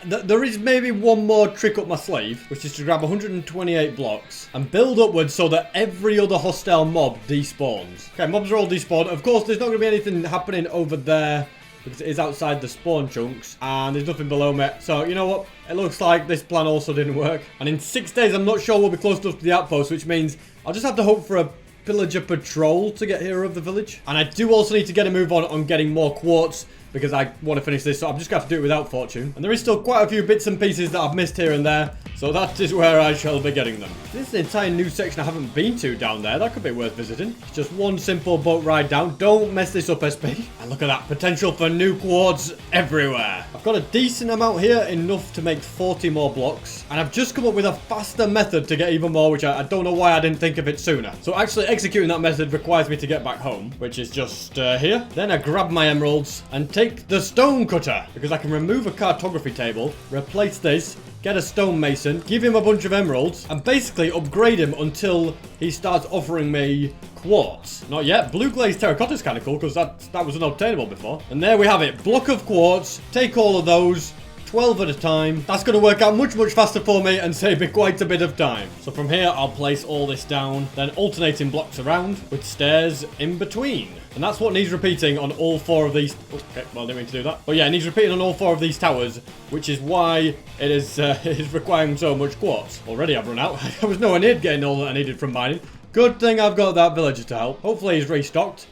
there is maybe one more trick up my sleeve, which is to grab 128 blocks and build upwards so that every other hostile mob despawns. Okay, mobs are all despawned. Of course, there's not going to be anything happening over there because it is outside the spawn chunks and there's nothing below me. So, you know what? It looks like this plan also didn't work. And in 6 days, I'm not sure we'll be close enough to the outpost, which means I'll just have to hope for a pillager patrol to get hero of the village. And I do also need to get a move on getting more quartz because I want to finish this, so I'm just going to have to do it without fortune. And there is still quite a few bits and pieces that I've missed here and there, so that is where I shall be getting them. This is an entire new section I haven't been to down there. That could be worth visiting. It's just one simple boat ride down. Don't mess this up, SP. And look at that. Potential for new quartz everywhere. I've got a decent amount here, enough to make 40 more blocks. And I've just come up with a faster method to get even more, which I don't know why I didn't think of it sooner. So actually executing that method requires me to get back home, which is just here. Then I grab my emeralds and take the stone cutter, because I can remove a cartography table, replace this, get a stonemason, give him a bunch of emeralds, and basically upgrade him until he starts offering me quartz. Not yet. Blue glazed terracotta is kind of cool because that was unobtainable before. And there we have it. Block of quartz. Take all of those. 12 at a time. That's going to work out much, much faster for me and save me quite a bit of time. So from here, I'll place all this down, then alternating blocks around with stairs in between. And that's what needs repeating on all 4 of these. Okay, well, I didn't mean to do that. But yeah, it needs repeating on all 4 of these towers, which is why it is requiring so much quartz. Already I've run out. I was nowhere near getting all that I needed from mining. Good thing I've got that villager to help. Hopefully he's restocked.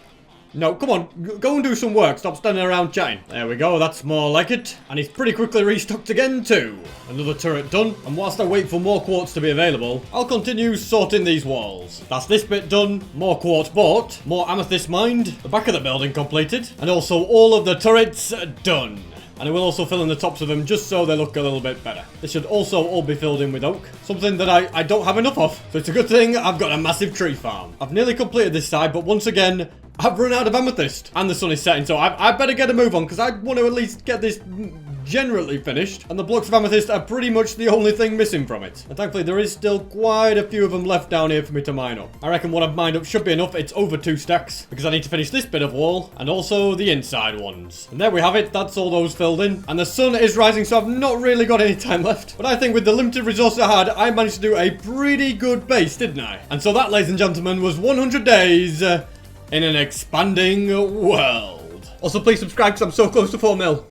No, come on, go and do some work. Stop standing around chatting. There we go, that's more like it. And he's pretty quickly restocked again too. Another turret done. And whilst I wait for more quartz to be available, I'll continue sorting these walls. That's this bit done. More quartz bought. More amethyst mined. The back of the building completed. And also all of the turrets done. And I will also fill in the tops of them just so they look a little bit better. This should also all be filled in with oak. Something that I don't have enough of. So it's a good thing I've got a massive tree farm. I've nearly completed this side, but once again, I've run out of amethyst. And the sun is setting, so I better get a move on because I want to at least get this generally finished. And the blocks of amethyst are pretty much the only thing missing from it. And thankfully there is still quite a few of them left down here for me to mine up. I reckon what I've mined up should be enough. It's over 2 stacks because I need to finish this bit of wall and also the inside ones. And there we have it. That's all those filled in. And the sun is rising, so I've not really got any time left. But I think with the limited resources I had, I managed to do a pretty good base, didn't I? And so that, ladies and gentlemen, was 100 days in an expanding world. Also, please subscribe because I'm so close to 4 mil.